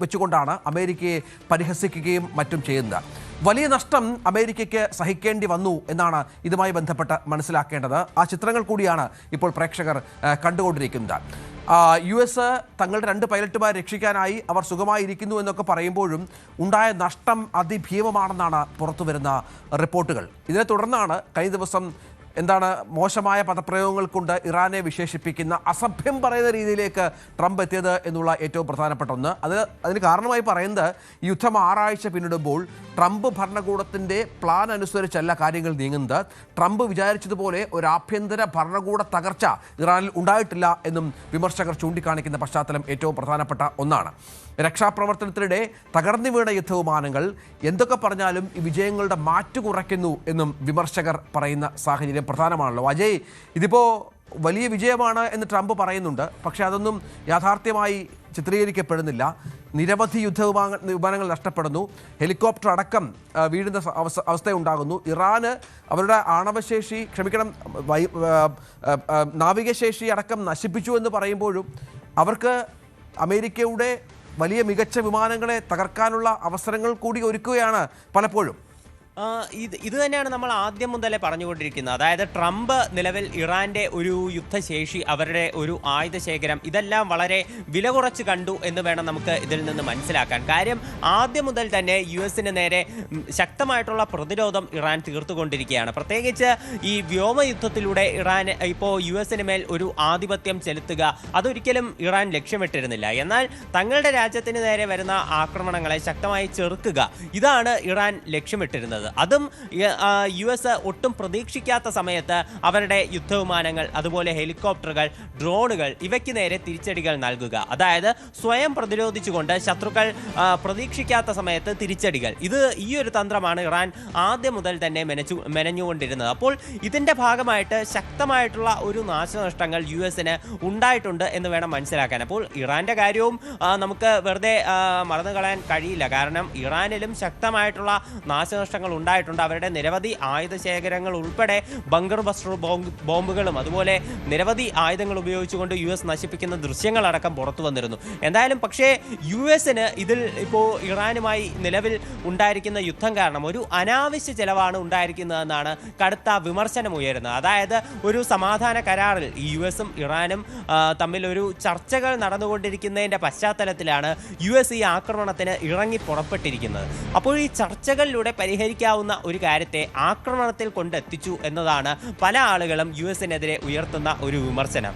വെച്ചുകൊണ്ടാണ് അമേരിക്കയെ പരിഹസിക്കുകയും മറ്റും ചെയ്യുന്നത്. വലിയ നഷ്ടം അമേരിക്കയ്ക്ക് സഹിക്കേണ്ടി വന്നു എന്നാണ് ഇതുമായി ബന്ധപ്പെട്ട് മനസ്സിലാക്കേണ്ടത്. ആ ചിത്രങ്ങൾ കൂടിയാണ് ഇപ്പോൾ പ്രേക്ഷകർ കണ്ടുകൊണ്ടിരിക്കുന്നത്. US തങ്ങളുടെ 2 പൈലറ്റുമാരെ രക്ഷിക്കാനായി അവർ സുഖമായിരിക്കുന്നു എന്നൊക്കെ പറയുമ്പോഴും ഉണ്ടായ നഷ്ടം അതിഭീമമാണെന്നാണ് പുറത്തുവരുന്ന റിപ്പോർട്ടുകൾ. ഇതിനെ തുടർന്നാണ് കഴിഞ്ഞ ദിവസം മോശമായ പദപ്രയോഗങ്ങൾ കൊണ്ട് ഇറാനെ വിശേഷിപ്പിക്കുന്ന അസഭ്യം പറയുന്ന രീതിയിലേക്ക് ട്രംപ് എത്തിയത് എന്നുള്ള ഏറ്റവും പ്രധാനപ്പെട്ട ഒന്ന്. അതിന് കാരണമായി പറയുന്നത് യുദ്ധം 6 ആഴ്ച പിന്നിടുമ്പോൾ ട്രംപ് ഭരണകൂടത്തിൻ്റെ പ്ലാൻ അനുസരിച്ചല്ല കാര്യങ്ങൾ നീങ്ങുന്നത്. ട്രംപ് വിചാരിച്ചതുപോലെ ഒരു ആഭ്യന്തര ഭരണകൂട തകർച്ച ഇറാനിൽ ഉണ്ടായിട്ടില്ല എന്നും വിമർശകർ ചൂണ്ടിക്കാണിക്കുന്ന പശ്ചാത്തലം ഏറ്റവും പ്രധാനപ്പെട്ട ഒന്നാണ്. രക്ഷാപ്രവർത്തനത്തിനിടെ തകർന്നു വീണ യുദ്ധവിമാനങ്ങൾ എന്തൊക്കെ പറഞ്ഞാലും ഈ വിജയങ്ങളുടെ മാറ്റു കുറയ്ക്കുന്നു എന്നും വിമർശകർ പറയുന്ന സാഹചര്യം പ്രധാനമാണല്ലോ. അജയ്, ഇതിപ്പോൾ വലിയ വിജയമാണ് എന്ന് ട്രംപ് പറയുന്നുണ്ട്, പക്ഷേ അതൊന്നും യാഥാർത്ഥ്യമായി ചിത്രീകരിക്കപ്പെടുന്നില്ല. നിരവധി വിമാനങ്ങൾ നഷ്ടപ്പെടുന്നു, ഹെലികോപ്റ്റർ അടക്കം വീഴുന്ന അവസ്ഥയുണ്ടാകുന്നു. ഇറാന് അവരുടെ ആണവശേഷി നാവികശേഷി അടക്കം നശിപ്പിച്ചു എന്ന് പറയുമ്പോഴും അവർക്ക് അമേരിക്കയുടെ വലിയ മികച്ച വിമാനങ്ങളെ തകർക്കാനുള്ള അവസരങ്ങൾ കൂടി ഒരുക്കുകയാണ് പലപ്പോഴും.
ഇത് തന്നെയാണ് നമ്മൾ ആദ്യം മുതലേ പറഞ്ഞുകൊണ്ടിരിക്കുന്നത്. അതായത് ട്രംപ് നിലവിൽ ഇറാന്റെ ഒരു യുദ്ധശേഷി, അവരുടെ ഒരു ആയുധ ശേഖരം, ഇതെല്ലാം വളരെ വില കുറച്ച് കണ്ടു എന്ന് വേണം നമുക്ക് ഇതിൽ നിന്ന് മനസ്സിലാക്കാൻ. കാര്യം ആദ്യം മുതൽ തന്നെ US-ന് നേരെ ശക്തമായിട്ടുള്ള പ്രതിരോധം ഇറാൻ തീർത്തുകൊണ്ടിരിക്കുകയാണ്. പ്രത്യേകിച്ച് ഈ വ്യോമയുദ്ധത്തിലൂടെ ഇറാൻ ഇപ്പോൾ US-ന് മേൽ ഒരു ആധിപത്യം ചെലുത്തുക, അതൊരിക്കലും ഇറാൻ ലക്ഷ്യമിട്ടിരുന്നില്ല. എന്നാൽ തങ്ങളുടെ രാജ്യത്തിന് നേരെ വരുന്ന ആക്രമണങ്ങളെ ശക്തമായി ചെറുക്കുക, ഇതാണ് ഇറാൻ ലക്ഷ്യമിട്ടിരുന്നത്. അതും US ഒട്ടും പ്രതീക്ഷിക്കാത്ത സമയത്ത് അവരുടെ യുദ്ധവിമാനങ്ങൾ, അതുപോലെ ഹെലികോപ്റ്ററുകൾ, ഡ്രോണുകൾ, ഇവയ്ക്ക് നേരെ തിരിച്ചടികൾ നൽകുക. അതായത് സ്വയം പ്രതിരോധിച്ചുകൊണ്ട് ശത്രുക്കൾ പ്രതീക്ഷിക്കാത്ത സമയത്ത് തിരിച്ചടികൾ. ഈ ഒരു തന്ത്രമാണ് ഇറാൻ ആദ്യം മുതൽ തന്നെ മെനഞ്ഞുകൊണ്ടിരുന്നത്. അപ്പോൾ ഇതിന്റെ ഭാഗമായിട്ട് ശക്തമായിട്ടുള്ള ഒരു നാശനഷ്ടങ്ങൾ US-ന് ഉണ്ടായിട്ടുണ്ട് എന്ന് വേണം മനസ്സിലാക്കാൻ. അപ്പോൾ ഇറാന്റെ കാര്യവും നമുക്ക് വെറുതെ മറന്നു കളയാൻ കഴിയില്ല. കാരണം ഇറാനിലും ശക്തമായിട്ടുള്ള നാശനഷ്ടങ്ങൾ ഉണ്ടായിട്ടുണ്ട്. അവരുടെ നിരവധി ആയുധ ശേഖരങ്ങൾ ഉൾപ്പെടെ ബങ്കർ ബസ്റ്റർ ബോംബുകളും അതുപോലെ നിരവധി ആയുധങ്ങൾ ഉപയോഗിച്ചുകൊണ്ട് US നശിപ്പിക്കുന്ന ദൃശ്യങ്ങളടക്കം പുറത്തു വന്നിരുന്നു. എന്തായാലും പക്ഷേ US-ന് ഇതിൽ ഇപ്പോൾ ഇറാനുമായി നിലവിൽ ഉണ്ടായിരിക്കുന്ന യുദ്ധം കാരണം ഒരു അനാവശ്യ ചെലവാണ് ഉണ്ടായിരിക്കുന്നതെന്നാണ് കടുത്ത വിമർശനം ഉയരുന്നത്. അതായത് ഒരു സമാധാന കരാറിൽ US-ഉം ഇറാനും തമ്മിൽ ഒരു ചർച്ചകൾ നടന്നുകൊണ്ടിരിക്കുന്നതിൻ്റെ പശ്ചാത്തലത്തിലാണ് US ഈ ആക്രമണത്തിന് ഇറങ്ങി പുറപ്പെട്ടിരിക്കുന്നത്. അപ്പോൾ ഈ ചർച്ചകളിലൂടെ പരിഹരിക്കാൻ ചിന്തിക്കാവുന്ന ഒരു കാര്യത്തെ ആക്രമണത്തിൽ കൊണ്ടെത്തിച്ചു എന്നതാണ് പല ആളുകളും US-നെതിരെ ഉയർത്തുന്ന ഒരു വിമർശനം.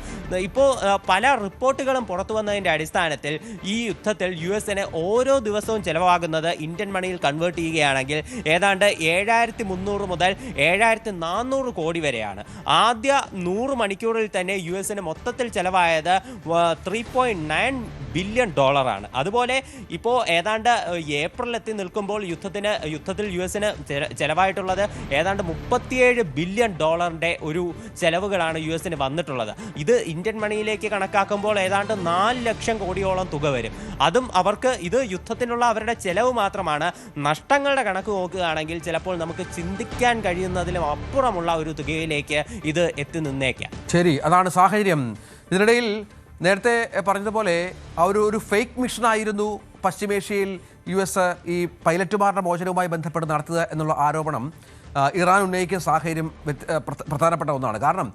ഇപ്പോൾ പല റിപ്പോർട്ടുകളും പുറത്തു വന്നതിൻ്റെ അടിസ്ഥാനത്തിൽ ഈ യുദ്ധത്തിൽ US-ന് ഓരോ ദിവസവും ചിലവാകുന്നത് ഇന്ത്യൻ മണിയിൽ കൺവേർട്ട് ചെയ്യുകയാണെങ്കിൽ ഏതാണ്ട് 7300 മുതൽ 7400 കോടി വരെയാണ്. ആദ്യ 100 മണിക്കൂറിൽ തന്നെ US-ന് മൊത്തത്തിൽ ചിലവായത് $3.9 ബില്യൺ. അതുപോലെ ഇപ്പോൾ ഏതാണ്ട് ഏപ്രിൽ എത്തി നിൽക്കുമ്പോൾ യുദ്ധത്തിൽ US-ന് ചെലവായിട്ടുള്ളത് ഏതാണ്ട് $37 ബില്യൺ ഒരു ചെലവുകളാണ് US-ന് വന്നിട്ടുള്ളത്. ഇത് ഇന്ത്യൻ മണിയിലേക്ക് കണക്കാക്കുമ്പോൾ ഏതാണ്ട് 4 ലക്ഷം കോടിയോളം തുക വരും. അതും അവർക്ക് ഇത് യുദ്ധത്തിനുള്ള അവരുടെ ചെലവ് മാത്രമാണ്. നഷ്ടങ്ങളുടെ കണക്ക് നോക്കുകയാണെങ്കിൽ ചിലപ്പോൾ നമുക്ക് ചിന്തിക്കാൻ കഴിയുന്നതിലും അപ്പുറമുള്ള ഒരു തുകയിലേക്ക് ഇത് എത്തി നിന്നേക്കാം.
ശരി, അതാണ് സാഹചര്യം. ഇതിനിടയിൽ നേരത്തെ പറഞ്ഞതുപോലെ ഒരു ഫേക്ക് മിഷനായിരുന്നു പശ്ചിമേഷ്യയിൽ US ഈ പൈലറ്റുമാരുടെ മോചനവുമായി ബന്ധപ്പെട്ട് നടത്തുക എന്നുള്ള ആരോപണം ഇറാൻ ഉന്നയിക്കുന്ന സാഹചര്യം പ്രധാനപ്പെട്ട ഒന്നാണ്. കാരണം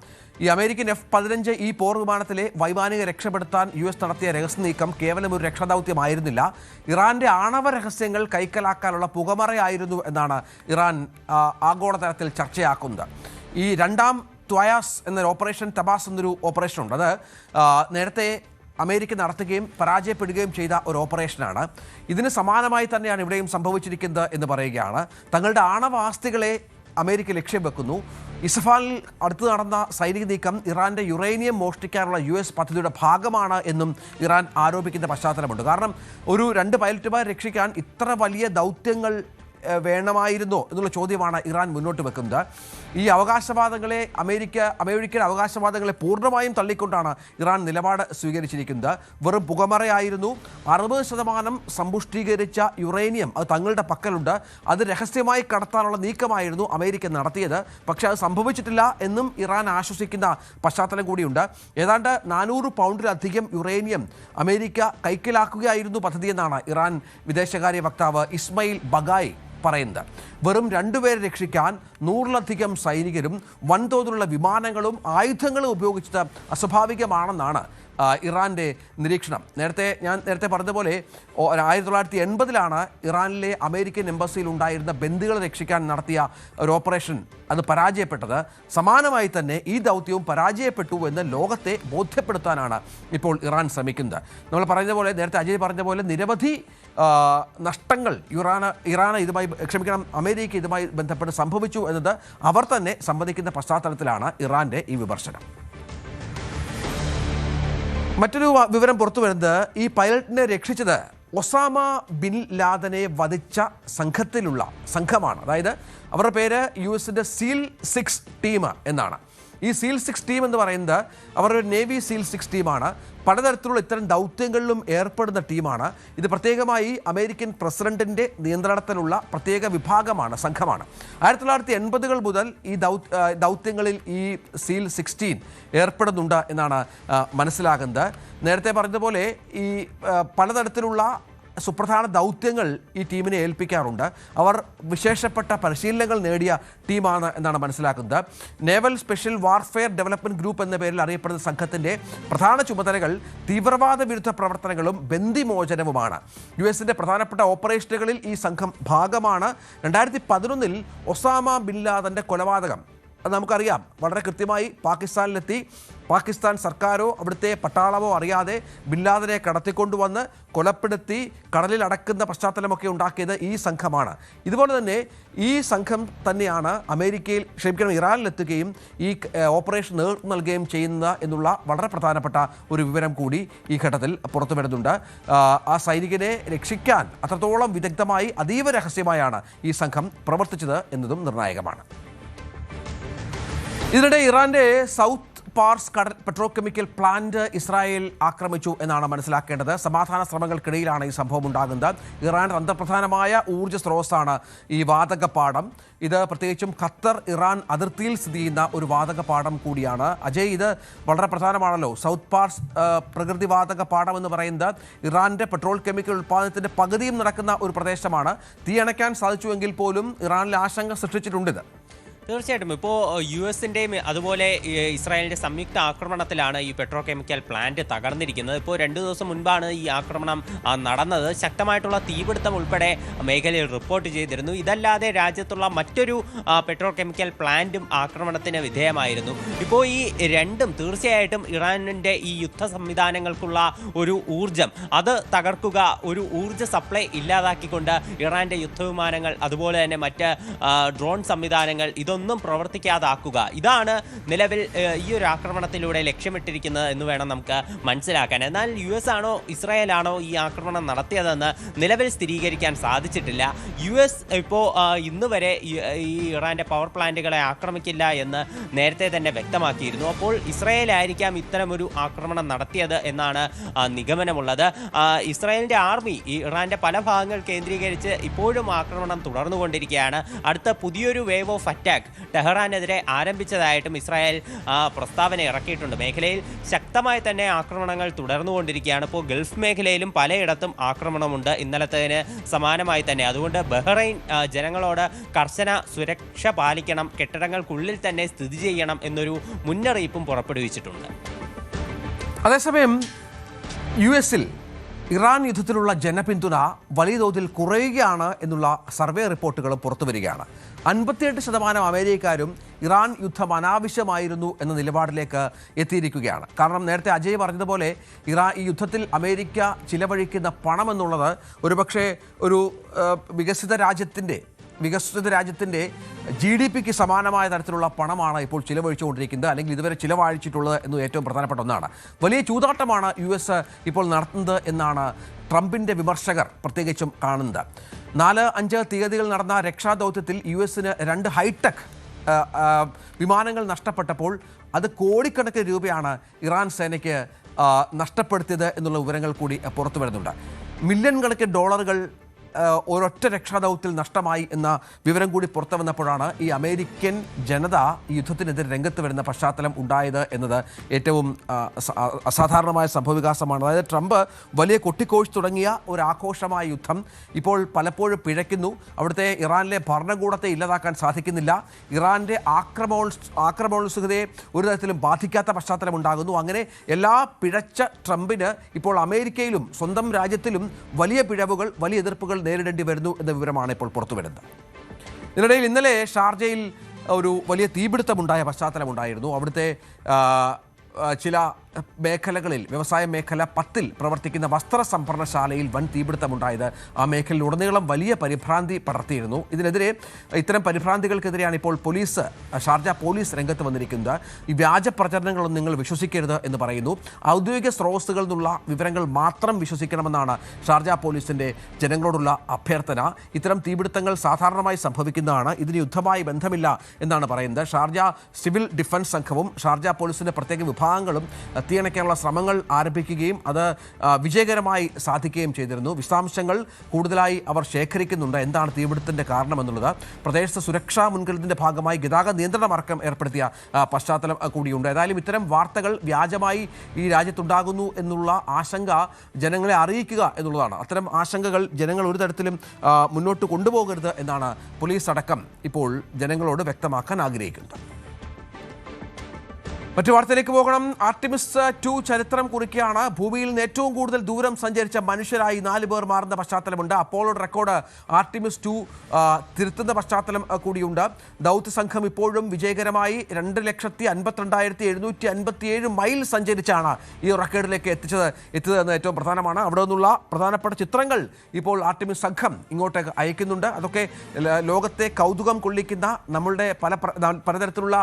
ഈ അമേരിക്കൻ F-15 ഈ പോർ വിമാനത്തിലെ വൈമാനിക രക്ഷപ്പെടുത്താൻ US നടത്തിയ രഹസ്യ നീക്കം കേവലം ഒരു രക്ഷാദൗത്യമായിരുന്നില്ല, ഇറാന്റെ ആണവ രഹസ്യങ്ങൾ കൈക്കലാക്കാനുള്ള പുകമറയായിരുന്നു എന്നാണ് ഇറാൻ ആഗോളതലത്തിൽ ചർച്ചയാക്കുന്നത്. ഈ രണ്ടാം ത്വയാസ് എന്നൊരു ഓപ്പറേഷൻ, തബാസ് എന്നൊരു ഓപ്പറേഷൻ ഉണ്ട്. അത് നേരത്തെ അമേരിക്ക നടത്തുകയും പരാജയപ്പെടുകയും ചെയ്ത ഒരു ഓപ്പറേഷനാണ്. ഇതിന് സമാനമായി തന്നെയാണ് ഇവിടെയും സംഭവിച്ചിരിക്കുന്നത് എന്ന് പറയുകയാണ്. തങ്ങളുടെ ആണവ ആസ്തികളെ അമേരിക്ക ലക്ഷ്യം വെക്കുന്നു. ഇസ്ഫാനിൽ അടുത്ത് നടന്ന സൈനിക നീക്കം ഇറാന്റെ യുറേനിയം മോഷ്ടിക്കാനുള്ള US പദ്ധതിയുടെ ഭാഗമാണ് എന്നും ഇറാൻ ആരോപിക്കുന്ന പശ്ചാത്തലമുണ്ട്. കാരണം ഒരു 2 പൈലറ്റുമാരെ രക്ഷിക്കാൻ ഇത്ര വലിയ ദൗത്യങ്ങൾ വേണമായിരുന്നോ എന്നുള്ള ചോദ്യമാണ് ഇറാൻ മുന്നോട്ട് വെക്കുന്നത്. ഈ അവകാശവാദങ്ങളെ അമേരിക്കൻ അവകാശവാദങ്ങളെ പൂർണ്ണമായും തള്ളിക്കൊണ്ടാണ് ഇറാൻ നിലപാട് സ്വീകരിച്ചിരിക്കുന്നത്. വെറും പുകമറയായിരുന്നു. 60% സമ്പുഷ്ടീകരിച്ച യുറേനിയം അത് തങ്ങളുടെ പക്കലുണ്ട്, അത് രഹസ്യമായി കടത്താനുള്ള നീക്കമായിരുന്നു അമേരിക്ക നടത്തിയത്. പക്ഷേ അത് സംഭവിച്ചിട്ടില്ല എന്നും ഇറാൻ ആശ്വസിക്കുന്ന പശ്ചാത്തലം കൂടിയുണ്ട്. ഏതാണ്ട് 400 പൗണ്ടിലധികം യുറേനിയം അമേരിക്ക കൈക്കലാക്കുകയായിരുന്നു പദ്ധതിയെന്നാണ് ഇറാൻ വിദേശകാര്യ വക്താവ് ഇസ്മയിൽ ബഗായി പറയുന്നത്. വെറും 2 പേരെ രക്ഷിക്കാൻ 100-ലധികം സൈനികരും വൻതോതിലുള്ള വിമാനങ്ങളും ആയുധങ്ങളും ഉപയോഗിച്ചത് അസ്വാഭാവികമാണെന്നാണ് ഇറാൻ്റെ നിരീക്ഷണം. ഞാൻ നേരത്തെ പറഞ്ഞതുപോലെ 1980-ലാണ് ഇറാനിലെ അമേരിക്കൻ എംബസിയിൽ ഉണ്ടായിരുന്ന ബന്ദികളെ രക്ഷിക്കാൻ നടത്തിയ ഒരു ഓപ്പറേഷൻ അത് പരാജയപ്പെട്ടത്. സമാനമായി തന്നെ ഈ ദൗത്യവും പരാജയപ്പെട്ടു എന്ന് ലോകത്തെ ബോധ്യപ്പെടുത്താനാണ് ഇപ്പോൾ ഇറാൻ ശ്രമിക്കുന്നത്. നമ്മൾ പറഞ്ഞതുപോലെ, നേരത്തെ അജയ് പറഞ്ഞ പോലെ നിരവധി നഷ്ടങ്ങൾ അമേരിക്ക ഇതുമായി ബന്ധപ്പെട്ട് സംഭവിച്ചു എന്നത് അവർ തന്നെ സമ്മതിക്കുന്ന പശ്ചാത്തലത്തിലാണ് ഇറാന്റെ ഈ വിമർശനം. മറ്റൊരു വിവരം പുറത്തു വരുന്നത്, ഈ പൈലറ്റിനെ രക്ഷിച്ചത് ഒസാമ ബിൻ ലാദനെ വധിച്ച സംഘമാണ്. അതായത് അവരുടെ പേര് US-ന്റെ SEAL 6 ടീം എന്നാണ്. ഈ SEAL 6 ടീം എന്ന് പറയുന്നത് അവരുടെ നേവി SEAL 6 ടീമാണ്. പലതരത്തിലുള്ള ഇത്തരം ദൗത്യങ്ങളിലും ഏർപ്പെടുന്ന ടീമാണ്. ഇത് പ്രത്യേകമായി അമേരിക്കൻ പ്രസിഡന്റിൻ്റെ നിയന്ത്രണത്തിലുള്ള പ്രത്യേക സംഘമാണ്. 1980-കൾ മുതൽ ഈ ദൗത്യങ്ങളിൽ ഈ SEAL 16 ഏർപ്പെടുന്നുണ്ട് എന്നാണ് മനസ്സിലാകുന്നത്. നേരത്തെ പറഞ്ഞതുപോലെ ഈ പലതരത്തിലുള്ള സുപ്രധാന ദൗത്യങ്ങൾ ഈ ടീമിനെ ഏൽപ്പിക്കാറുണ്ട്. അവർ വിശേഷപ്പെട്ട പരിശീലനങ്ങൾ നേടിയ ടീമാണ് എന്നാണ് മനസ്സിലാക്കുന്നത്. Naval special warfare development group എന്ന പേരിൽ അറിയപ്പെടുന്ന സംഘത്തിൻ്റെ പ്രധാന ചുമതലകൾ തീവ്രവാദ വിരുദ്ധ പ്രവർത്തനങ്ങളും ബന്ദിമോചനവുമാണ്. US-ന്റെ പ്രധാനപ്പെട്ട ഓപ്പറേഷനുകളിൽ ഈ സംഘം ഭാഗമാണ്. 2011-ൽ ഒസാമ ബിൻ ലാദൻ്റെ കൊലപാതകം അത് നമുക്കറിയാം, വളരെ കൃത്യമായി പാകിസ്ഥാനിലെത്തി. പാകിസ്ഥാൻ സർക്കാരോ അവിടുത്തെ പട്ടാളമോ അറിയാതെ ബിൻ ലാദനെ കടത്തിക്കൊണ്ടുവന്ന് കൊലപ്പെടുത്തി കടലിൽ അടക്കുന്ന പശ്ചാത്തലമൊക്കെ ഉണ്ടാക്കിയത് ഈ സംഘമാണ്. ഇതുപോലെ തന്നെ ഈ സംഘം തന്നെയാണ് ഇറാനിലെത്തുകയും ഈ ഓപ്പറേഷൻ നേതൃത്വം നൽകുകയും ചെയ്യുന്നത് എന്നുള്ള വളരെ പ്രധാനപ്പെട്ട ഒരു വിവരം കൂടി ഈ ഘട്ടത്തിൽ പുറത്തു വരുന്നുണ്ട്. ആ സൈനികനെ രക്ഷിക്കാൻ അത്രത്തോളം വിദഗ്ധമായി അതീവ രഹസ്യമായാണ് ഈ സംഘം പ്രവർത്തിച്ചത് എന്നതും നിർണായകമാണ്. ഇതിനിടെ ഇറാന്റെ South Pars petrochemical plant Israel ആക്രമിച്ചു എന്നാണ് മനസ്സിലാക്കേണ്ടത്. സമാധാന ശ്രമങ്ങൾക്കിടയിലാണ് ഈ സംഭവം ഉണ്ടാകുന്നത്. ഇറാന്റെ തന്ത്രപ്രധാനമായ ഊർജ്ജ സ്രോതസ്സാണ് ഈ വാതകപ്പാടം. ഇത് പ്രത്യേകിച്ചും ഖത്തർ ഇറാൻ അതിർത്തിയിൽ സ്ഥിതി ചെയ്യുന്ന ഒരു വാതകപ്പാടം കൂടിയാണ്. അജയ്, ഇത് വളരെ പ്രധാനമാണല്ലോ. സൗത്ത് പാർസ് പ്രകൃതി വാതകപ്പാടം എന്ന് പറയുന്നത് ഇറാന്റെ പെട്രോൾ കെമിക്കൽ ഉൽപ്പാദനത്തിന്റെ പകുതിയും നടക്കുന്ന ഒരു പ്രദേശമാണ്. തീ അണയ്ക്കാൻ സാധിച്ചുവെങ്കിൽ പോലും ഇറാനിൽ ആശങ്ക സൃഷ്ടിച്ചിട്ടുണ്ട്.
തീർച്ചയായിട്ടും ഇപ്പോൾ US-ൻ്റെയും അതുപോലെ ഇസ്രായേലിൻ്റെ സംയുക്ത ആക്രമണത്തിലാണ് ഈ പെട്രോ കെമിക്കൽ പ്ലാന്റ് തകർന്നിരിക്കുന്നത്. ഇപ്പോൾ 2 ദിവസം മുൻപാണ് ഈ ആക്രമണം നടന്നത്. ശക്തമായിട്ടുള്ള തീപിടുത്തം ഉൾപ്പെടെ മേഖലയിൽ റിപ്പോർട്ട് ചെയ്തിരുന്നു. ഇതല്ലാതെ രാജ്യത്തുള്ള മറ്റൊരു പെട്രോ കെമിക്കൽ പ്ലാന്റും ആക്രമണത്തിന് വിധേയമായിരുന്നു. ഇപ്പോൾ ഈ രണ്ടും തീർച്ചയായിട്ടും ഇറാനിൻ്റെ ഈ യുദ്ധ സംവിധാനങ്ങൾക്കുള്ള ഒരു ഊർജം അത് തകർക്കുക, ഒരു ഊർജ്ജ സപ്ലൈ ഇല്ലാതാക്കിക്കൊണ്ട് ഇറാൻ്റെ യുദ്ധവിമാനങ്ങൾ അതുപോലെ തന്നെ മറ്റ് ഡ്രോൺ സംവിധാനങ്ങൾ ഇതൊന്നും പ്രവർത്തിക്കാതാക്കുക. ഇതാണ് നിലവിൽ ഈ ഒരു ആക്രമണത്തിലൂടെ ലക്ഷ്യമിട്ടിരിക്കുന്നത് എന്ന് വേണം നമുക്ക് മനസ്സിലാക്കാൻ. എന്നാൽ US ആണോ ഇസ്രായേലാണോ ഈ ആക്രമണം നടത്തിയതെന്ന് നിലവിൽ സ്ഥിരീകരിക്കാൻ സാധിച്ചിട്ടില്ല. US ഇപ്പോൾ ഇന്ന് വരെ ഈ ഇറാൻ്റെ പവർ പ്ലാന്റുകളെ ആക്രമിക്കില്ല എന്ന് നേരത്തെ തന്നെ വ്യക്തമാക്കിയിരുന്നു. അപ്പോൾ ഇസ്രായേലായിരിക്കാം ഇത്തരമൊരു ആക്രമണം നടത്തിയത് എന്നാണ് നിഗമനമുള്ളത്. ഇസ്രായേലിൻ്റെ ആർമി ഈ ഇറാൻ്റെ പല ഭാഗങ്ങൾ കേന്ദ്രീകരിച്ച് ഇപ്പോഴും ആക്രമണം തുടർന്നുകൊണ്ടിരിക്കുകയാണ്. അടുത്ത പുതിയൊരു വേവ് ഓഫ് അറ്റാക്ക് ടെഹ്റാനെതിരെ ആരംഭിച്ചതായിട്ടും ഇസ്രായേൽ പ്രസ്താവന ഇറക്കിയിട്ടുണ്ട്. മേഖലയിൽ ശക്തമായി തന്നെ ആക്രമണങ്ങൾ തുടർന്നുകൊണ്ടിരിക്കുകയാണ്. ഇപ്പോൾ ഗൾഫ് മേഖലയിലും പലയിടത്തും ആക്രമണമുണ്ട് ഇന്നലത്തേതിന് സമാനമായി തന്നെ. അതുകൊണ്ട് ബഹ്റൈൻ ജനങ്ങളോട് കർശന സുരക്ഷ പാലിക്കണം, കെട്ടിടങ്ങൾക്കുള്ളിൽ തന്നെ സ്ഥിതി ചെയ്യണം എന്നൊരു മുന്നറിയിപ്പും പുറപ്പെടുവിച്ചിട്ടുണ്ട്.
അതേസമയം US-ൽ ഇറാൻ യുദ്ധത്തിലുള്ള ജനപിന്തുണ വലിയ തോതിൽ കുറയുകയാണ് എന്നുള്ള സർവേ റിപ്പോർട്ടുകളും പുറത്തു വരികയാണ്. 58% അമേരിക്കക്കാരും ഇറാൻ യുദ്ധം അനാവശ്യമായിരുന്നു എന്ന നിലപാടിലേക്ക് എത്തിയിരിക്കുകയാണ്. കാരണം നേരത്തെ അജയ് പറഞ്ഞതുപോലെ ഈ യുദ്ധത്തിൽ അമേരിക്ക ചിലവഴിക്കുന്ന പണം എന്നുള്ളത് ഒരുപക്ഷെ ഒരു വികസിത രാജ്യത്തിൻ്റെ GDP-ക്ക് സമാനമായ തരത്തിലുള്ള പണമാണ് ഇപ്പോൾ ചിലവഴിച്ചുകൊണ്ടിരിക്കുന്നത്, അല്ലെങ്കിൽ ഇതുവരെ ചിലവഴിച്ചിട്ടുള്ളത് എന്ന് ഏറ്റവും പ്രധാനപ്പെട്ട ഒന്നാണ്. വലിയ ചൂതാട്ടമാണ് US ഇപ്പോൾ നടത്തുന്നത് എന്നാണ് ട്രംപിൻ്റെ വിമർശകർ പ്രത്യേകിച്ചും കാണുന്നത്. 4-5 തീയതികൾ നടന്ന രക്ഷാദൗത്യത്തിൽ US-ന് 2 ഹൈടെക് വിമാനങ്ങൾ നഷ്ടപ്പെട്ടപ്പോൾ അത് കോടിക്കണക്കിന് രൂപയാണ് ഇറാൻ സേനയ്ക്ക് നഷ്ടപ്പെടുത്തിയത് എന്നുള്ള വിവരങ്ങൾ കൂടി പുറത്തു വരുന്നുണ്ട്. മില്യൺ കണക്കിന് ഡോളറുകൾ ഒരൊറ്റ രക്ഷാദൗത്യത്തിൽ നഷ്ടമായി എന്ന വിവരം കൂടി പുറത്തു വന്നപ്പോഴാണ് ഈ അമേരിക്കൻ ജനത ഈ യുദ്ധത്തിനെതിരെ രംഗത്ത് വരുന്ന പശ്ചാത്തലം ഉണ്ടായത് എന്നത് ഏറ്റവും അസാധാരണമായ സംഭവവികാസമാണ്. അതായത് ട്രംപ് വലിയ കൊട്ടിക്കോഴ്ച തുടങ്ങിയ ഒരു ആഘോഷമായ യുദ്ധം ഇപ്പോൾ പലപ്പോഴും പിഴയ്ക്കുന്നു. അവിടുത്തെ ഇറാനിലെ ഭരണകൂടത്തെ ഇല്ലാതാക്കാൻ സാധിക്കുന്നില്ല. ഇറാൻ്റെ ആക്രമണോത്സുകതയെ ഒരു തരത്തിലും ബാധിക്കാത്ത പശ്ചാത്തലം ഉണ്ടാകുന്നു. അങ്ങനെ എല്ലാ പിഴച്ച ട്രംപിന് ഇപ്പോൾ അമേരിക്കയിലും സ്വന്തം രാജ്യത്തിലും വലിയ പിഴവുകൾ, വലിയ എതിർപ്പുകൾ നേരിടേണ്ടി വരുന്നു എന്ന വിവരമാണ് ഇപ്പോൾ പുറത്തു വരുന്നത്. ഇതിനിടയിൽ ഇന്നലെ ഷാർജയിൽ ഒരു വലിയ തീപിടുത്തമുണ്ടായ പശ്ചാത്തലമുണ്ടായിരുന്നു. അവിടുത്തെ ചില മേഖലകളിൽ, വ്യവസായ മേഖല 10-ൽ പ്രവർത്തിക്കുന്ന വസ്ത്ര സംഭരണശാലയിൽ വൻ തീപിടുത്തമുണ്ടായത് ആ മേഖലയിലുടനീളം വലിയ പരിഭ്രാന്തി പടർത്തിയിരുന്നു. ഇതിനെതിരെ ഇത്തരം പരിഭ്രാന്തികൾക്കെതിരെയാണ് ഇപ്പോൾ ഷാർജ പോലീസ് രംഗത്ത് വന്നിരിക്കുന്നത്. ഈ വ്യാജ പ്രചരണങ്ങളൊന്നും നിങ്ങൾ വിശ്വസിക്കരുത് എന്ന് പറയുന്നു. ഔദ്യോഗിക സ്രോതസ്സുകളിൽ നിന്നുള്ള വിവരങ്ങൾ മാത്രം വിശ്വസിക്കണമെന്നാണ് ഷാർജ പോലീസിൻ്റെ ജനങ്ങളോടുള്ള അഭ്യർത്ഥന. ഇത്തരം തീപിടുത്തങ്ങൾ സാധാരണമായി സംഭവിക്കുന്നതാണ്, ഇതിന് യുദ്ധമായി ബന്ധമില്ല എന്നാണ് പറയുന്നത്. ഷാർജ സിവിൽ ഡിഫൻസ് സംഘവും ഷാർജ പോലീസിൻ്റെ പ്രത്യേക വിഭാഗങ്ങളും തീയണയ്ക്കാനുള്ള ശ്രമങ്ങൾ ആരംഭിക്കുകയും അത് വിജയകരമായി സാധിക്കുകയും ചെയ്തിരുന്നു. വിശദാംശങ്ങൾ കൂടുതലായി അവർ ശേഖരിക്കുന്നുണ്ട്, എന്താണ് തീപിടുത്തത്തിൻ്റെ കാരണമെന്നുള്ളത്. പ്രദേശത്ത് സുരക്ഷാ മുൻകരുതലിൻ്റെ ഭാഗമായി ഗതാഗത നിയന്ത്രണമടക്കം ഏർപ്പെടുത്തിയ പശ്ചാത്തലം കൂടിയുണ്ട്. ഏതായാലും ഇത്തരം വാർത്തകൾ വ്യാജമായി ഈ രാജ്യത്തുണ്ടാകുന്നു എന്നുള്ള ആശങ്ക ജനങ്ങളെ അറിയിക്കുക എന്നുള്ളതാണ്. അത്തരം ആശങ്കകൾ ജനങ്ങൾ ഒരു തരത്തിലും മുന്നോട്ട് കൊണ്ടുപോകരുത് എന്നാണ് പോലീസ് അടക്കം ഇപ്പോൾ ജനങ്ങളോട് വ്യക്തമാക്കാൻ ആഗ്രഹിക്കുന്നത്. മറ്റു വാർത്തയിലേക്ക് പോകണം. ആർട്ടിമിസ് 2 ചരിത്രം കുറിക്കുകയാണ്. ഭൂമിയിൽ നിന്ന് ഏറ്റവും കൂടുതൽ ദൂരം സഞ്ചരിച്ച മനുഷ്യരായി 4 പേർ മാറുന്ന പശ്ചാത്തലമുണ്ട്. അപ്പോളോയുടെ റെക്കോർഡ് ആർട്ടിമിസ് 2 തിരുത്തുന്ന പശ്ചാത്തലം കൂടിയുണ്ട്. ദൗത്യ സംഘം ഇപ്പോഴും വിജയകരമായി 2,52,757 മൈൽ സഞ്ചരിച്ചാണ് ഈ റെക്കോർഡിലേക്ക് എത്തിയത് എന്ന് ഏറ്റവും പ്രധാനമാണ്. അവിടെ നിന്നുള്ള പ്രധാനപ്പെട്ട ചിത്രങ്ങൾ ഇപ്പോൾ ആർട്ടിമിസ് സംഘം ഇങ്ങോട്ടേക്ക് അയക്കുന്നുണ്ട്. അതൊക്കെ ലോകത്തെ കൗതുകം കൊള്ളിക്കുന്ന നമ്മളുടെ പലതരത്തിലുള്ള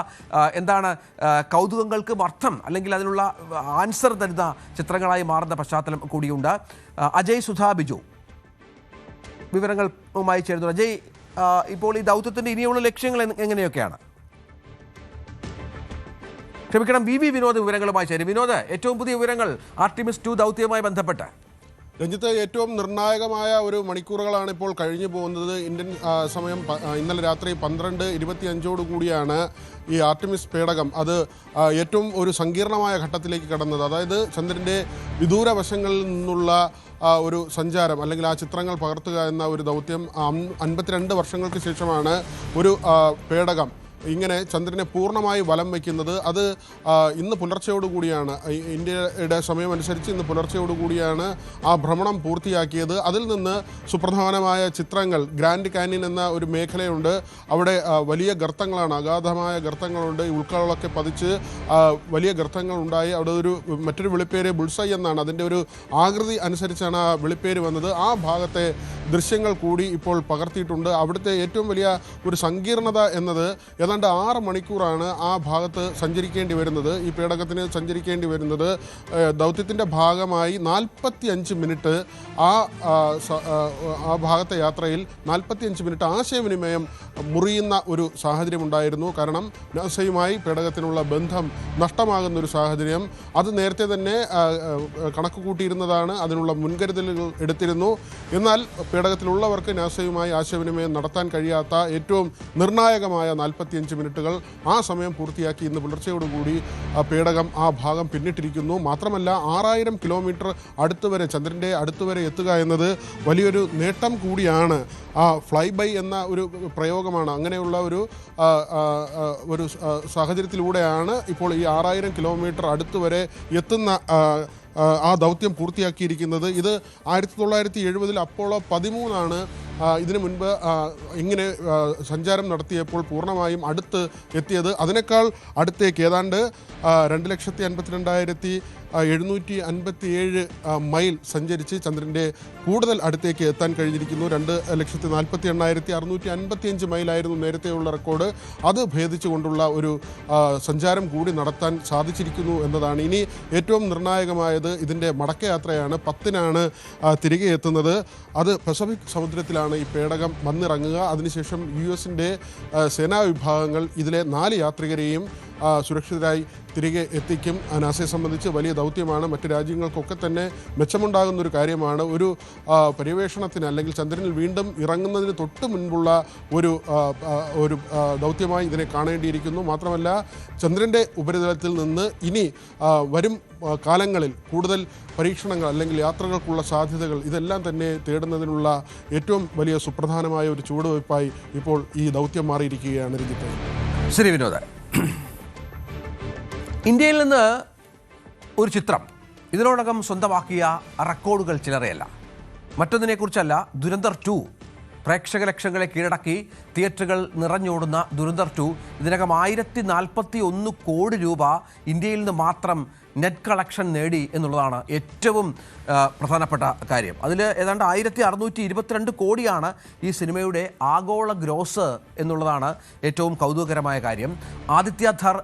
കൗതുകങ്ങൾക്കും അർത്ഥം അല്ലെങ്കിൽ അതിനുള്ള ആൻസർ തരുന്ന ചിത്രങ്ങളായി മാറുന്ന പശ്ചാത്തലം കൂടിയുണ്ട്. അജയ് സുധാ ബിജു വിവരങ്ങളുമായി ചേരുന്നു. അജയ്, ഇപ്പോൾ ഈ ദൗത്യത്തിൻ്റെ ഇനിയുള്ള ലക്ഷ്യങ്ങൾ എങ്ങനെയൊക്കെയാണ്? ക്ഷമിക്കണം, വി വിനോദ് വിവരങ്ങളുമായി ചേരും. വിനോദ്, ഏറ്റവും പുതിയ വിവരങ്ങൾ ആർട്ടിമിസ് 2 ദൗത്യവുമായി ബന്ധപ്പെട്ട്.
രഞ്ജിത്ത്, ഏറ്റവും നിർണായകമായ ഒരു മണിക്കൂറുകളാണ് ഇപ്പോൾ കഴിഞ്ഞു പോകുന്നത്. ഇന്ത്യൻ സമയം ഇന്നലെ രാത്രി 12:25 കൂടിയാണ് ഈ ആർട്ടിമിസ് പേടകം അത് ഏറ്റവും ഒരു സങ്കീർണമായ ഘട്ടത്തിലേക്ക് കടന്നത്. അതായത് ചന്ദ്രൻ്റെ വിദൂര വശങ്ങളിൽ നിന്നുള്ള ഒരു സഞ്ചാരം അല്ലെങ്കിൽ ആ ചിത്രങ്ങൾ പകർത്തുക എന്ന ഒരു ദൗത്യം 52 വർഷങ്ങൾക്ക് ശേഷമാണ് ഒരു പേടകം ഇങ്ങനെ ചന്ദ്രനെ പൂർണ്ണമായി വലം വയ്ക്കുന്നത്. അത് ഇന്ന് പുലർച്ചയോടുകൂടിയാണ്, ഇന്ത്യയുടെ സമയമനുസരിച്ച് ഇന്ന് പുലർച്ചയോടുകൂടിയാണ് ആ ഭ്രമണം പൂർത്തിയാക്കിയത്. അതിൽ നിന്ന് സുപ്രധാനമായ ചിത്രങ്ങൾ, ഗ്രാൻഡ് കാനിയൻ എന്ന ഒരു മേഖലയുണ്ട്, അവിടെ വലിയ ഗർത്തങ്ങളാണ്, അഗാധമായ ഗർത്തങ്ങളുണ്ട്. ഈ ഉൾക്കകളൊക്കെ പതിച്ച് വലിയ ഗർത്തങ്ങൾ ഉണ്ടായി. അവിടെ മറ്റൊരു വിളിപ്പേര് ബുൾസൈ എന്നാണ്, അതിൻ്റെ ഒരു ആകൃതി അനുസരിച്ചാണ് ആ വിളിപ്പേര് വന്നത്. ആ ഭാഗത്തെ ദൃശ്യങ്ങൾ കൂടി ഇപ്പോൾ പകർത്തിയിട്ടുണ്ട്. അവിടുത്തെ ഏറ്റവും വലിയ ഒരു സങ്കീർണത എന്നത് ഏതാണ്ട് 6 മണിക്കൂറാണ് ആ ഭാഗത്ത് സഞ്ചരിക്കേണ്ടി വരുന്നത്. ഈ പേടകത്തിന് സഞ്ചരിക്കേണ്ടി വരുന്നത് ദൗത്യത്തിൻ്റെ ഭാഗമായി 45 മിനിറ്റ് ആ ഭാഗത്തെ യാത്രയിൽ 45 മിനിറ്റ് ആശയവിനിമയം മുറിയുന്ന ഒരു സാഹചര്യമുണ്ടായിരുന്നു. കാരണം നാസയുമായി പേടകത്തിനുള്ള ബന്ധം നഷ്ടമാകുന്ന ഒരു സാഹചര്യം അത് നേരത്തെ തന്നെ കണക്ക് കൂട്ടിയിരുന്നതാണ്, അതിനുള്ള മുൻകരുതലുകൾ എടുത്തിരുന്നു. എന്നാൽ പേടകത്തിലുള്ളവർക്ക് നാസയുമായി ആശയവിനിമയം നടത്താൻ കഴിയാത്ത ഏറ്റവും നിർണായകമായ 45 മിനിറ്റുകൾ ആ സമയം പൂർത്തിയാക്കി ഇന്ന് പുലർച്ചയോടുകൂടി പേടകം ആ ഭാഗം പിന്നിട്ടിരിക്കുന്നു. മാത്രമല്ല 6000 കിലോമീറ്റർ അടുത്തുവരെ, ചന്ദ്രൻ്റെ അടുത്തുവരെ എത്തുക എന്നത് വലിയൊരു നേട്ടം കൂടിയാണ്. ആ ഫ്ലൈ ബൈ എന്ന ഒരു പ്രയോഗമാണ്, അങ്ങനെയുള്ള ഒരു സാഹചര്യത്തിലൂടെയാണ് ഇപ്പോൾ ഈ 6000 കിലോമീറ്റർ അടുത്തുവരെ എത്തുന്ന ആ ദൗത്യം പൂർത്തിയാക്കിയിരിക്കുന്നത്. ഇത് 1970 അപ്പോളോ 13 ഇതിനു മുൻപ് ഇങ്ങനെ സഞ്ചാരം നടത്തിയപ്പോൾ പൂർണ്ണമായും അടുത്ത് എത്തിയത്. അതിനേക്കാൾ അടുത്തേക്ക് ഏതാണ്ട് 2,52,757 മൈൽ സഞ്ചരിച്ച് ചന്ദ്രൻ്റെ കൂടുതൽ അടുത്തേക്ക് എത്താൻ കഴിഞ്ഞിരിക്കുന്നു. 2,48,655 മൈലായിരുന്നു നേരത്തെയുള്ള റെക്കോർഡ്. അത് ഭേദിച്ചുകൊണ്ടുള്ള ഒരു സഞ്ചാരം കൂടി നടത്താൻ സാധിച്ചിരിക്കുന്നു എന്നതാണ്. ഇനി ഏറ്റവും നിർണായകമായത് ഇതിൻ്റെ മടക്കയാത്രയാണ്. 10-നാണ് തിരികെ എത്തുന്നത്. അത് പസഫിക് സമുദ്രത്തിലാണ് ഈ പേടകം വന്നിറങ്ങുക. അതിനുശേഷം US-ൻ്റെ സേനാ വിഭാഗങ്ങൾ ഇതിലെ 4 യാത്രികരെയും സുരക്ഷിതരായി തിരികെ എത്തിക്കും. നാസയെ സംബന്ധിച്ച് വലിയ ദൗത്യമാണ്. മറ്റ് രാജ്യങ്ങൾക്കൊക്കെ തന്നെ മെച്ചമുണ്ടാകുന്നൊരു കാര്യമാണ്. ഒരു പര്യവേഷണത്തിന് അല്ലെങ്കിൽ ചന്ദ്രനിൽ വീണ്ടും ഇറങ്ങുന്നതിന് തൊട്ട് മുൻപുള്ള ഒരു ദൗത്യമായി ഇതിനെ കാണേണ്ടിയിരിക്കുന്നു. മാത്രമല്ല ചന്ദ്രൻ്റെ ഉപരിതലത്തിൽ നിന്ന് ഇനി വരും കാലങ്ങളിൽ കൂടുതൽ പരീക്ഷണങ്ങൾ അല്ലെങ്കിൽ യാത്രകൾക്കുള്ള സാധ്യതകൾ ഇതെല്ലാം തന്നെ തേടുന്നതിനുള്ള ഏറ്റവും വലിയ സുപ്രധാനമായ ഒരു ചുവടുവയ്പായി ഇപ്പോൾ ഈ ദൗത്യം മാറിയിരിക്കുകയാണ്. രഞ്ജിത്ത്.
ശരി വിനോദ്. ഇന്ത്യയിൽ നിന്ന് ഒരു ചിത്രം ഇതിനോടകം സ്വന്തമാക്കിയ റെക്കോർഡുകൾ ചില്ലറയല്ല. മറ്റൊന്നിനെക്കുറിച്ചല്ല, ദുരന്തർ 2 പ്രേക്ഷക ലക്ഷങ്ങളെ കീഴടക്കി തിയേറ്ററുകൾ നിറഞ്ഞോടുന്ന ദുരന്തർ 2 ഇതിനകം 1041 കോടി രൂപ ഇന്ത്യയിൽ നിന്ന് മാത്രം നെറ്റ് കളക്ഷൻ നേടി എന്നുള്ളതാണ് ഏറ്റവും പ്രധാനപ്പെട്ട കാര്യം. അതിൽ ഏതാണ്ട് 1622 കോടിയാണ് ഈ സിനിമയുടെ ആഗോള ഗ്രോസ് എന്നുള്ളതാണ് ഏറ്റവും കൗതുകകരമായ കാര്യം. ആദിത്യ ധർ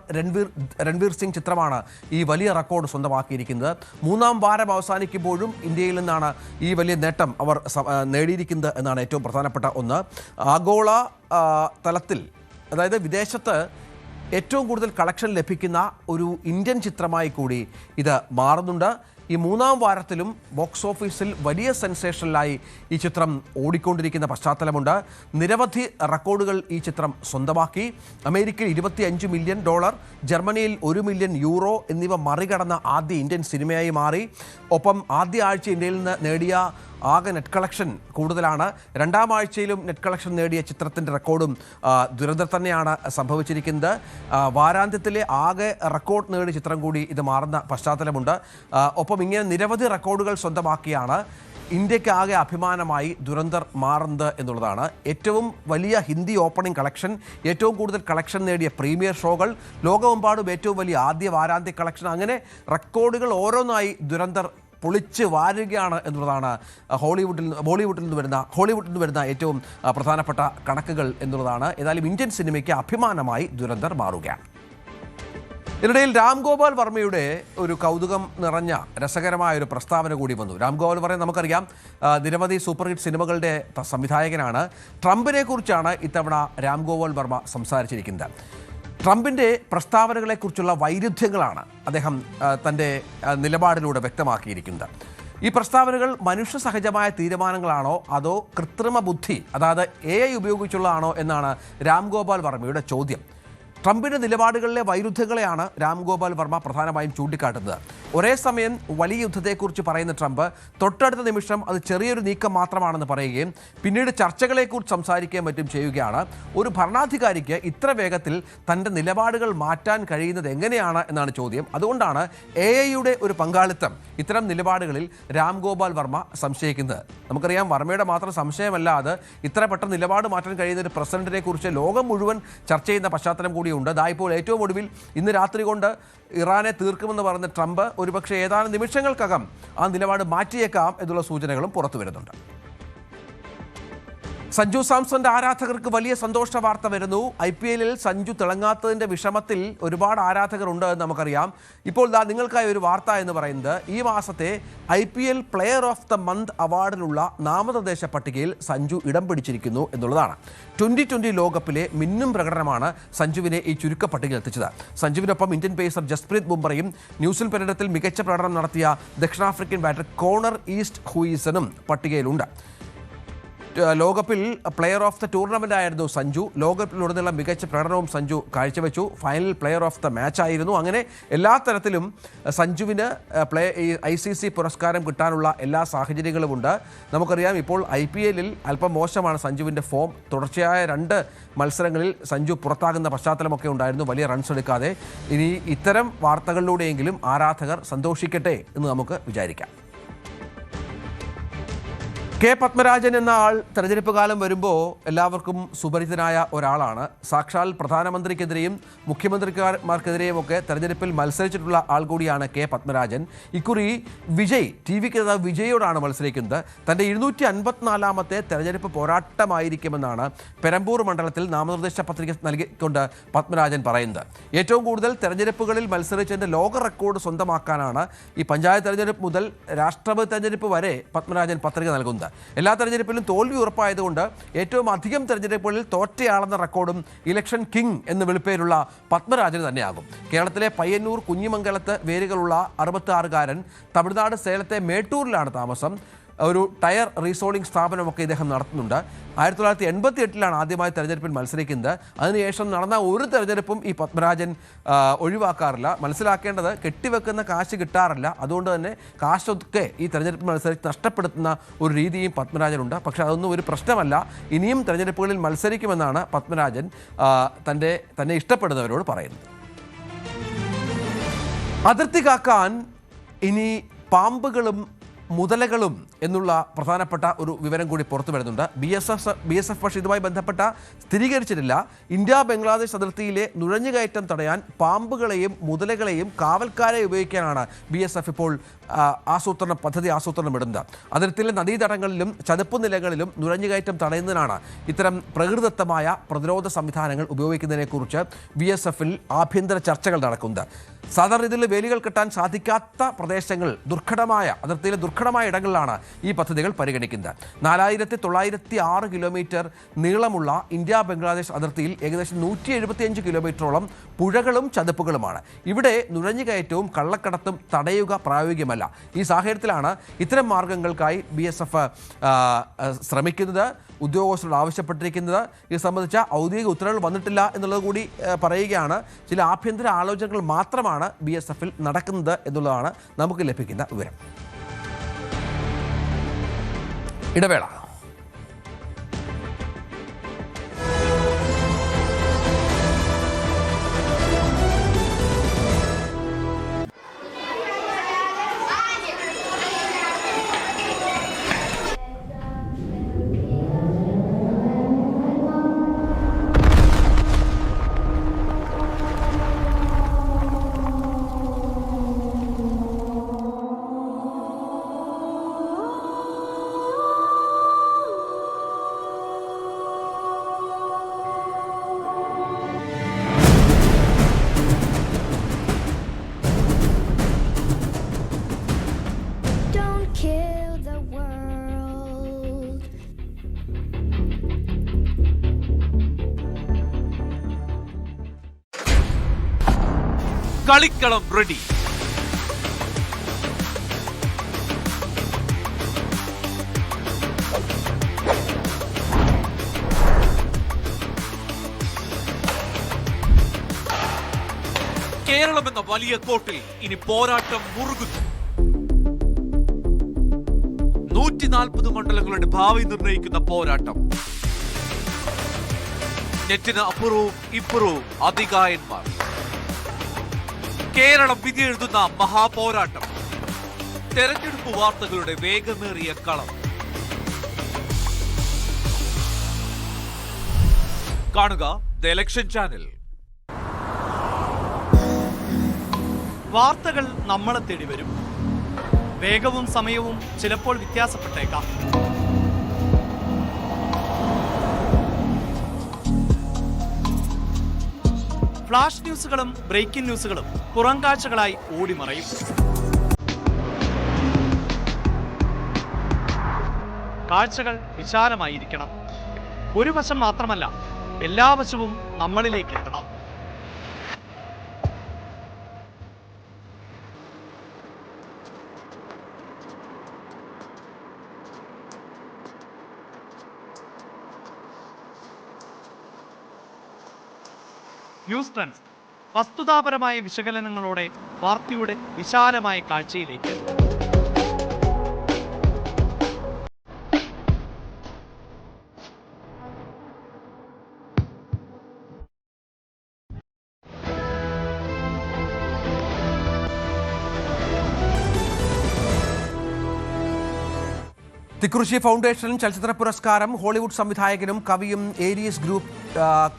രൺവീർ സിംഗ് ചിത്രമാണ് ഈ വലിയ റെക്കോർഡ് സ്വന്തമാക്കിയിരിക്കുന്നത്. 3-ാം വാരം അവസാനിക്കുമ്പോഴും ഇന്ത്യയിൽ നിന്നാണ് ഈ വലിയ നേട്ടം അവർ നേടിയിരിക്കുന്നത് എന്നാണ് ഏറ്റവും പ്രധാനപ്പെട്ട ഒന്ന്. ആഗോള തലത്തിൽ, അതായത് വിദേശത്ത് ഏറ്റവും കൂടുതൽ കളക്ഷൻ ലഭിക്കുന്ന ഒരു ഇന്ത്യൻ ചിത്രമായി കൂടി ഇത് മാറുന്നുണ്ട്. ഈ 3-ാം വാരത്തിലും ബോക്സ് ഓഫീസിൽ വലിയ സെൻസേഷനിലായി ഈ ചിത്രം ഓടിക്കൊണ്ടിരിക്കുന്ന പശ്ചാത്തലമുണ്ട്. നിരവധി റെക്കോർഡുകൾ ഈ ചിത്രം സ്വന്തമാക്കി. അമേരിക്കയിൽ $25 മില്യൺ, ജർമ്മനിയിൽ €1 മില്യൺ എന്നിവ മറികടന്ന ആദ്യ ഇന്ത്യൻ സിനിമയായി മാറി. ഒപ്പം ആദ്യ ആഴ്ച ഇന്ത്യയിൽ നിന്ന് നേടിയ ആകെ നെറ്റ് കളക്ഷൻ കൂടുതലാണ്. 2-ാം ആഴ്ചയിലും നെറ്റ് കളക്ഷൻ നേടിയ ചിത്രത്തിൻ്റെ റെക്കോർഡും ദുരന്തർ തന്നെയാണ് സംഭവിച്ചിരിക്കുന്നത്. വാരാന്ത്യത്തിലെ ആകെ റെക്കോർഡ് നേടിയ ചിത്രം കൂടി ഇത് മാറുന്ന പശ്ചാത്തലമുണ്ട്. ഒപ്പം ഇങ്ങനെ നിരവധി റെക്കോർഡുകൾ സ്വന്തമാക്കിയാണ് ഇന്ത്യക്ക് ആകെ അഭിമാനമായി ദുരന്തർ മാറുന്നത് എന്നുള്ളതാണ്. ഏറ്റവും വലിയ ഹിന്ദി ഓപ്പണിംഗ് കളക്ഷൻ, ഏറ്റവും കൂടുതൽ കളക്ഷൻ നേടിയ പ്രീമിയർ ഷോകൾ, ലോകമെമ്പാടും ഏറ്റവും വലിയ ആദ്യ വാരാന്ത്യ കളക്ഷൻ, അങ്ങനെ റെക്കോർഡുകൾ ഓരോന്നായി ദുരന്തർ പൊളിച്ച് വാരുകയാണ് എന്നുള്ളതാണ് ബോളിവുഡിൽ നിന്ന് വരുന്ന ഏറ്റവും പ്രധാനപ്പെട്ട കണക്കുകൾ എന്നുള്ളതാണ്. ഏതായാലും ഇന്ത്യൻ സിനിമയ്ക്ക് അഭിമാനമായി ദുരന്തർ മാറുകയാണ്. ഇതിനിടയിൽ രാം ഗോപാൽ വർമ്മയുടെ ഒരു കൗതുകം നിറഞ്ഞ രസകരമായ ഒരു പ്രസ്താവന കൂടി വന്നു. രാം ഗോപാൽ വർമ്മ നമുക്കറിയാം, നിരവധി സൂപ്പർ ഹിറ്റ് സിനിമകളുടെ സംവിധായകനാണ്. ട്രംപിനെ കുറിച്ചാണ് ഇത്തവണ രാം ഗോപാൽ വർമ്മ സംസാരിച്ചിരിക്കുന്നത്. ട്രംപിൻ്റെ പ്രസ്താവനകളെക്കുറിച്ചുള്ള വൈരുദ്ധ്യങ്ങളാണ് അദ്ദേഹം തൻ്റെ നിലപാടിലൂടെ വ്യക്തമാക്കിയിരിക്കുന്നത്. ഈ പ്രസ്താവനകൾ മനുഷ്യ സഹജമായ തീരുമാനങ്ങളാണോ അതോ കൃത്രിമ ബുദ്ധി, അതായത് AI ഉപയോഗിച്ചുള്ളതാണോ എന്നാണ് രാം ഗോപാൽ വർമ്മയുടെ ചോദ്യം. ട്രംപിന്റെ നിലപാടുകളിലെ വൈരുദ്ധ്യങ്ങളെയാണ് രാംഗോപാൽ വർമ്മ പ്രധാനമായും ചൂണ്ടിക്കാട്ടുന്നത്. ഒരേ സമയം വലിയ യുദ്ധത്തെക്കുറിച്ച് പറയുന്ന ട്രംപ് തൊട്ടടുത്ത നിമിഷം അത് ചെറിയൊരു നീക്കം മാത്രമാണെന്ന് പറയുകയും പിന്നീട് ചർച്ചകളെക്കുറിച്ച് സംസാരിക്കുകയും മറ്റും ചെയ്യുകയാണ്. ഒരു ഭരണാധികാരിക്ക് ഇത്ര വേഗത്തിൽ തൻ്റെ നിലപാടുകൾ മാറ്റാൻ കഴിയുന്നത് എങ്ങനെയാണ് എന്നാണ് ചോദ്യം. അതുകൊണ്ടാണ് AI-യുടെ ഒരു പങ്കാളിത്തം ഇത്തരം നിലപാടുകളിൽ രാംഗോപാൽ വർമ്മ സംശയിക്കുന്നത്. നമുക്കറിയാം, വർമ്മയുടെ മാത്രം സംശയമല്ല അത്. ഇത്ര പെട്ടെന്ന് നിലപാട് മാറ്റാൻ കഴിയുന്ന ഒരു പ്രസിഡന്റിനെ കുറിച്ച് ലോകം മുഴുവൻ ചർച്ച ചെയ്യുന്ന പശ്ചാത്തലം കൂടിയുണ്ട്. ഇപ്പോൾ ഏറ്റവും ഒടുവിൽ ഇന്ന് രാത്രി കൊണ്ട് ഇറാനെ തീർക്കുമെന്ന് പറഞ്ഞ ട്രംപ് ഒരുപക്ഷെ ഏതാനും നിമിഷങ്ങൾക്കകം ആ നിലപാട് മാറ്റിയേക്കാം എന്നുള്ള സൂചനകളും പുറത്തു വരുന്നുണ്ട്. സഞ്ജു സാംസന്റെ ആരാധകർക്ക് വലിയ സന്തോഷ വാർത്ത വരുന്നു. IPL-ൽ സഞ്ജു തിളങ്ങാത്തതിൻ്റെ വിഷമത്തിൽ ഒരുപാട് ആരാധകരുണ്ട് എന്ന് നമുക്കറിയാം. ഇപ്പോൾ നിങ്ങൾക്കായി ഒരു വാർത്ത എന്ന് പറയുന്നത്, ഈ മാസത്തെ IPL player of the month അവാർഡിനുള്ള നാമനിർദ്ദേശ പട്ടികയിൽ സഞ്ജു ഇടം പിടിച്ചിരിക്കുന്നു എന്നുള്ളതാണ്. 2020 ലോകകപ്പിലെ മിന്നും പ്രകടനമാണ് സഞ്ജുവിനെ ഈ ചുരുക്ക പട്ടികയിൽ എത്തിച്ചത്. സഞ്ജുവിനൊപ്പം ഇന്ത്യൻ പേസർ ജസ്പ്രീത് ബുംറയും ന്യൂസിൽ പര്യടനത്തിൽ മികച്ച പ്രകടനം നടത്തിയ ദക്ഷിണാഫ്രിക്കൻ ബാറ്റർ കോണർ ഈസ്റ്റ് ഹൂയിസനും പട്ടികയിലുണ്ട്. ലോകകപ്പിൽ പ്ലെയർ ഓഫ് ദ ടൂർണമെൻ്റ് ആയിരുന്നു സഞ്ജു. ലോകകപ്പിലുടനീളം മികച്ച പ്രകടനവും സഞ്ജു കാഴ്ചവെച്ചു. Final player of the match ആയിരുന്നു. അങ്ങനെ എല്ലാ തരത്തിലും സഞ്ജുവിന് ICC പുരസ്കാരം കിട്ടാനുള്ള എല്ലാ സാഹചര്യങ്ങളുമുണ്ട്. നമുക്കറിയാം, ഇപ്പോൾ IPL-ൽ അല്പം മോശമാണ് സഞ്ജുവിൻ്റെ ഫോം. തുടർച്ചയായ 2 മത്സരങ്ങളിൽ സഞ്ജു പുറത്താകുന്ന പശ്ചാത്തലമൊക്കെ ഉണ്ടായിരുന്നു, വലിയ റൺസ് എടുക്കാതെ. ഇനി ഇത്തരം വാർത്തകളിലൂടെയെങ്കിലും ആരാധകർ സന്തോഷിക്കട്ടെ എന്ന് നമുക്ക് വിചാരിക്കാം. കെ പത്മരാജൻ എന്ന ആൾ തെരഞ്ഞെടുപ്പ് കാലം വരുമ്പോൾ എല്ലാവർക്കും സുപരിചിതനായ ഒരാളാണ്. സാക്ഷാൽ പ്രധാനമന്ത്രിക്കെതിരെയും മുഖ്യമന്ത്രിമാർക്കെതിരെയും ഒക്കെ തെരഞ്ഞെടുപ്പിൽ മത്സരിച്ചിട്ടുള്ള ആൾ കൂടിയാണ് കെ പത്മരാജൻ. ഇക്കുറി വിജയ് TV നേതാവ് വിജയോടാണ് മത്സരിക്കുന്നത്. തൻ്റെ 254ാമത്തെ തെരഞ്ഞെടുപ്പ് പോരാട്ടമായിരിക്കുമെന്നാണ് പെരമ്പൂർ മണ്ഡലത്തിൽ നാമനിർദ്ദേശ പത്രിക നൽകിക്കൊണ്ട് പത്മരാജൻ പറയുന്നത്. ഏറ്റവും കൂടുതൽ തെരഞ്ഞെടുപ്പുകളിൽ മത്സരിച്ചതിൻ്റെ ലോക റെക്കോർഡ് സ്വന്തമാക്കാനാണ് ഈ പഞ്ചായത്ത് തെരഞ്ഞെടുപ്പ് മുതൽ രാഷ്ട്രപതി തെരഞ്ഞെടുപ്പ് വരെ പത്മരാജൻ പത്രിക നൽകുന്നത്. എല്ലാ തെരഞ്ഞെടുപ്പിലും തോൽവി ഉറപ്പായതുകൊണ്ട് ഏറ്റവും അധികം തെരഞ്ഞെടുപ്പുകളിൽ തോറ്റയാളെന്ന റെക്കോർഡും ഇലക്ഷൻ കിങ് എന്ന് വിളിപ്പേരുള്ള പത്മരാജന് തന്നെയാകും. കേരളത്തിലെ പയ്യന്നൂർ കുഞ്ഞിമംഗലത്ത് വേരുകളുള്ള 66കാരൻ തമിഴ്നാട് സേലത്തെ മേട്ടൂരിലാണ് താമസം. ഒരു ടയർ റീസോളിംഗ് സ്ഥാപനമൊക്കെ ഇദ്ദേഹം നടത്തുന്നുണ്ട്. 1988-ലാണ് ആദ്യമായി തെരഞ്ഞെടുപ്പിൽ മത്സരിക്കുന്നത്. അതിനുശേഷം നടന്ന ഒരു തെരഞ്ഞെടുപ്പും ഈ പത്മരാജൻ ഒഴിവാക്കാറില്ല. മനസ്സിലാക്കേണ്ടത്, കെട്ടിവെക്കുന്ന കാശ് കിട്ടാറില്ല. അതുകൊണ്ട് തന്നെ കാശൊക്കെ ഈ തെരഞ്ഞെടുപ്പ് മത്സരിച്ച് നഷ്ടപ്പെടുത്തുന്ന ഒരു രീതിയും പത്മരാജനുണ്ട്. പക്ഷേ അതൊന്നും ഒരു പ്രശ്നമല്ല. ഇനിയും തെരഞ്ഞെടുപ്പുകളിൽ മത്സരിക്കുമെന്നാണ് പത്മരാജൻ തന്നെ ഇഷ്ടപ്പെടുന്നവരോട് പറയുന്നത്. അതിർത്തി കാക്കാൻ ഇനി പാമ്പുകളും മുതലകളും എന്നുള്ള പ്രധാനപ്പെട്ട ഒരു വിവരം കൂടി പുറത്തു വരുന്നുണ്ട്. BSF പക്ഷേ ഇതുമായി ബന്ധപ്പെട്ട സ്ഥിരീകരിച്ചിട്ടില്ല. ഇന്ത്യ ബംഗ്ലാദേശ് അതിർത്തിയിലെ നുഴഞ്ഞുകയറ്റം തടയാൻ പാമ്പുകളെയും മുതലകളെയും കാവൽക്കാരെ ഉപയോഗിക്കാനാണ് BSF ഇപ്പോൾ പദ്ധതി ആസൂത്രണമിടുന്നത്. അതിർത്തിയിലെ നദീതടങ്ങളിലും ചതുപ്പ് നിലകളിലും നുഴഞ്ഞുകയറ്റം തടയുന്നതിനാണ് ഇത്തരം പ്രകൃതിദത്തമായ പ്രതിരോധ സംവിധാനങ്ങൾ ഉപയോഗിക്കുന്നതിനെക്കുറിച്ച് BSF-ൽ ആഭ്യന്തര ചർച്ചകൾ നടക്കുന്നത്. സാധാരണ രീതിയിൽ വേലികൾ കെട്ടാൻ സാധിക്കാത്ത പ്രദേശങ്ങൾ, അതിർത്തിയിലെ ദുർഘടമായ ഇടങ്ങളിലാണ് ഈ പദ്ധതികൾ പരിഗണിക്കുന്നത്. 4906 കിലോമീറ്റർ നീളമുള്ള ഇന്ത്യ ബംഗ്ലാദേശ് അതിർത്തിയിൽ ഏകദേശം 175 കിലോമീറ്ററോളം പുഴകളും ചതുപ്പുകളുമാണ്. ഇവിടെ നുഴഞ്ഞുകയറ്റവും കള്ളക്കടത്തും തടയുക പ്രായോഗികമല്ല. ഈ സാഹചര്യത്തിലാണ് ഇത്തരം മാർഗങ്ങൾക്കായി BSF ശ്രമിക്കുന്നത്, ഉദ്യോഗസ്ഥരോട് ആവശ്യപ്പെട്ടിരിക്കുന്നത്. ഇത് സംബന്ധിച്ച ഔദ്യോഗിക ഉത്തരവുകൾ വന്നിട്ടില്ല എന്നുള്ളത് കൂടി പറയുകയാണ്. ചില ആഭ്യന്തര ആലോചനകൾ മാത്രമാണ് BSF-ൽ നടക്കുന്നത് എന്നുള്ളതാണ് നമുക്ക് ലഭിക്കുന്ന വിവരം. ഇടവേള.
കളിക്കളം റെഡി. കേരളം എന്ന വലിയ കോട്ടിൽ ഇനി പോരാട്ടം മുറുകുന്നു. 140 മണ്ഡലങ്ങളുടെ ഭാവി നിർണ്ണയിക്കുന്ന പോരാട്ടം. നെറ്റിന് അപ്പുറവും ഇപ്പുറവും അതികായന്മാർ. കേരളം വിധി എഴുതുന്ന മഹാപോരാട്ടം. തെരഞ്ഞെടുപ്പ് വാർത്തകളുടെ വേഗമേറിയ കളം. കാണുക ദ ഇലക്ഷൻ ചാനൽ.
വാർത്തകൾ നമ്മളെ തേടി വരും. വേഗവും സമയവും ചിലപ്പോൾ വ്യത്യാസപ്പെട്ടേക്കാം. ഫ്ലാഷ് ന്യൂസുകളും ബ്രേക്കിംഗ് ന്യൂസുകളും പുറം കാഴ്ചകളായി ഓടിമറയും. കാഴ്ചകൾ വിശാലമായിരിക്കണം. ഒരു വശം മാത്രമല്ല, എല്ലാ വശവും നമ്മളിലേക്ക് എത്തണം. ന്യൂസ് ട്രെൻഡ്സ് വസ്തുതാപരമായ വിശകലനങ്ങളോടെ വാർത്തയുടെ വിശാലമായ കാഴ്ചയിലേക്ക്.
തിക്കുറിശ്ശി ഫൗണ്ടേഷൻ ചലച്ചിത്ര പുരസ്കാരം ഹോളിവുഡ് സംവിധായകനും കവിയും ഏരിയസ് ഗ്രൂപ്പ്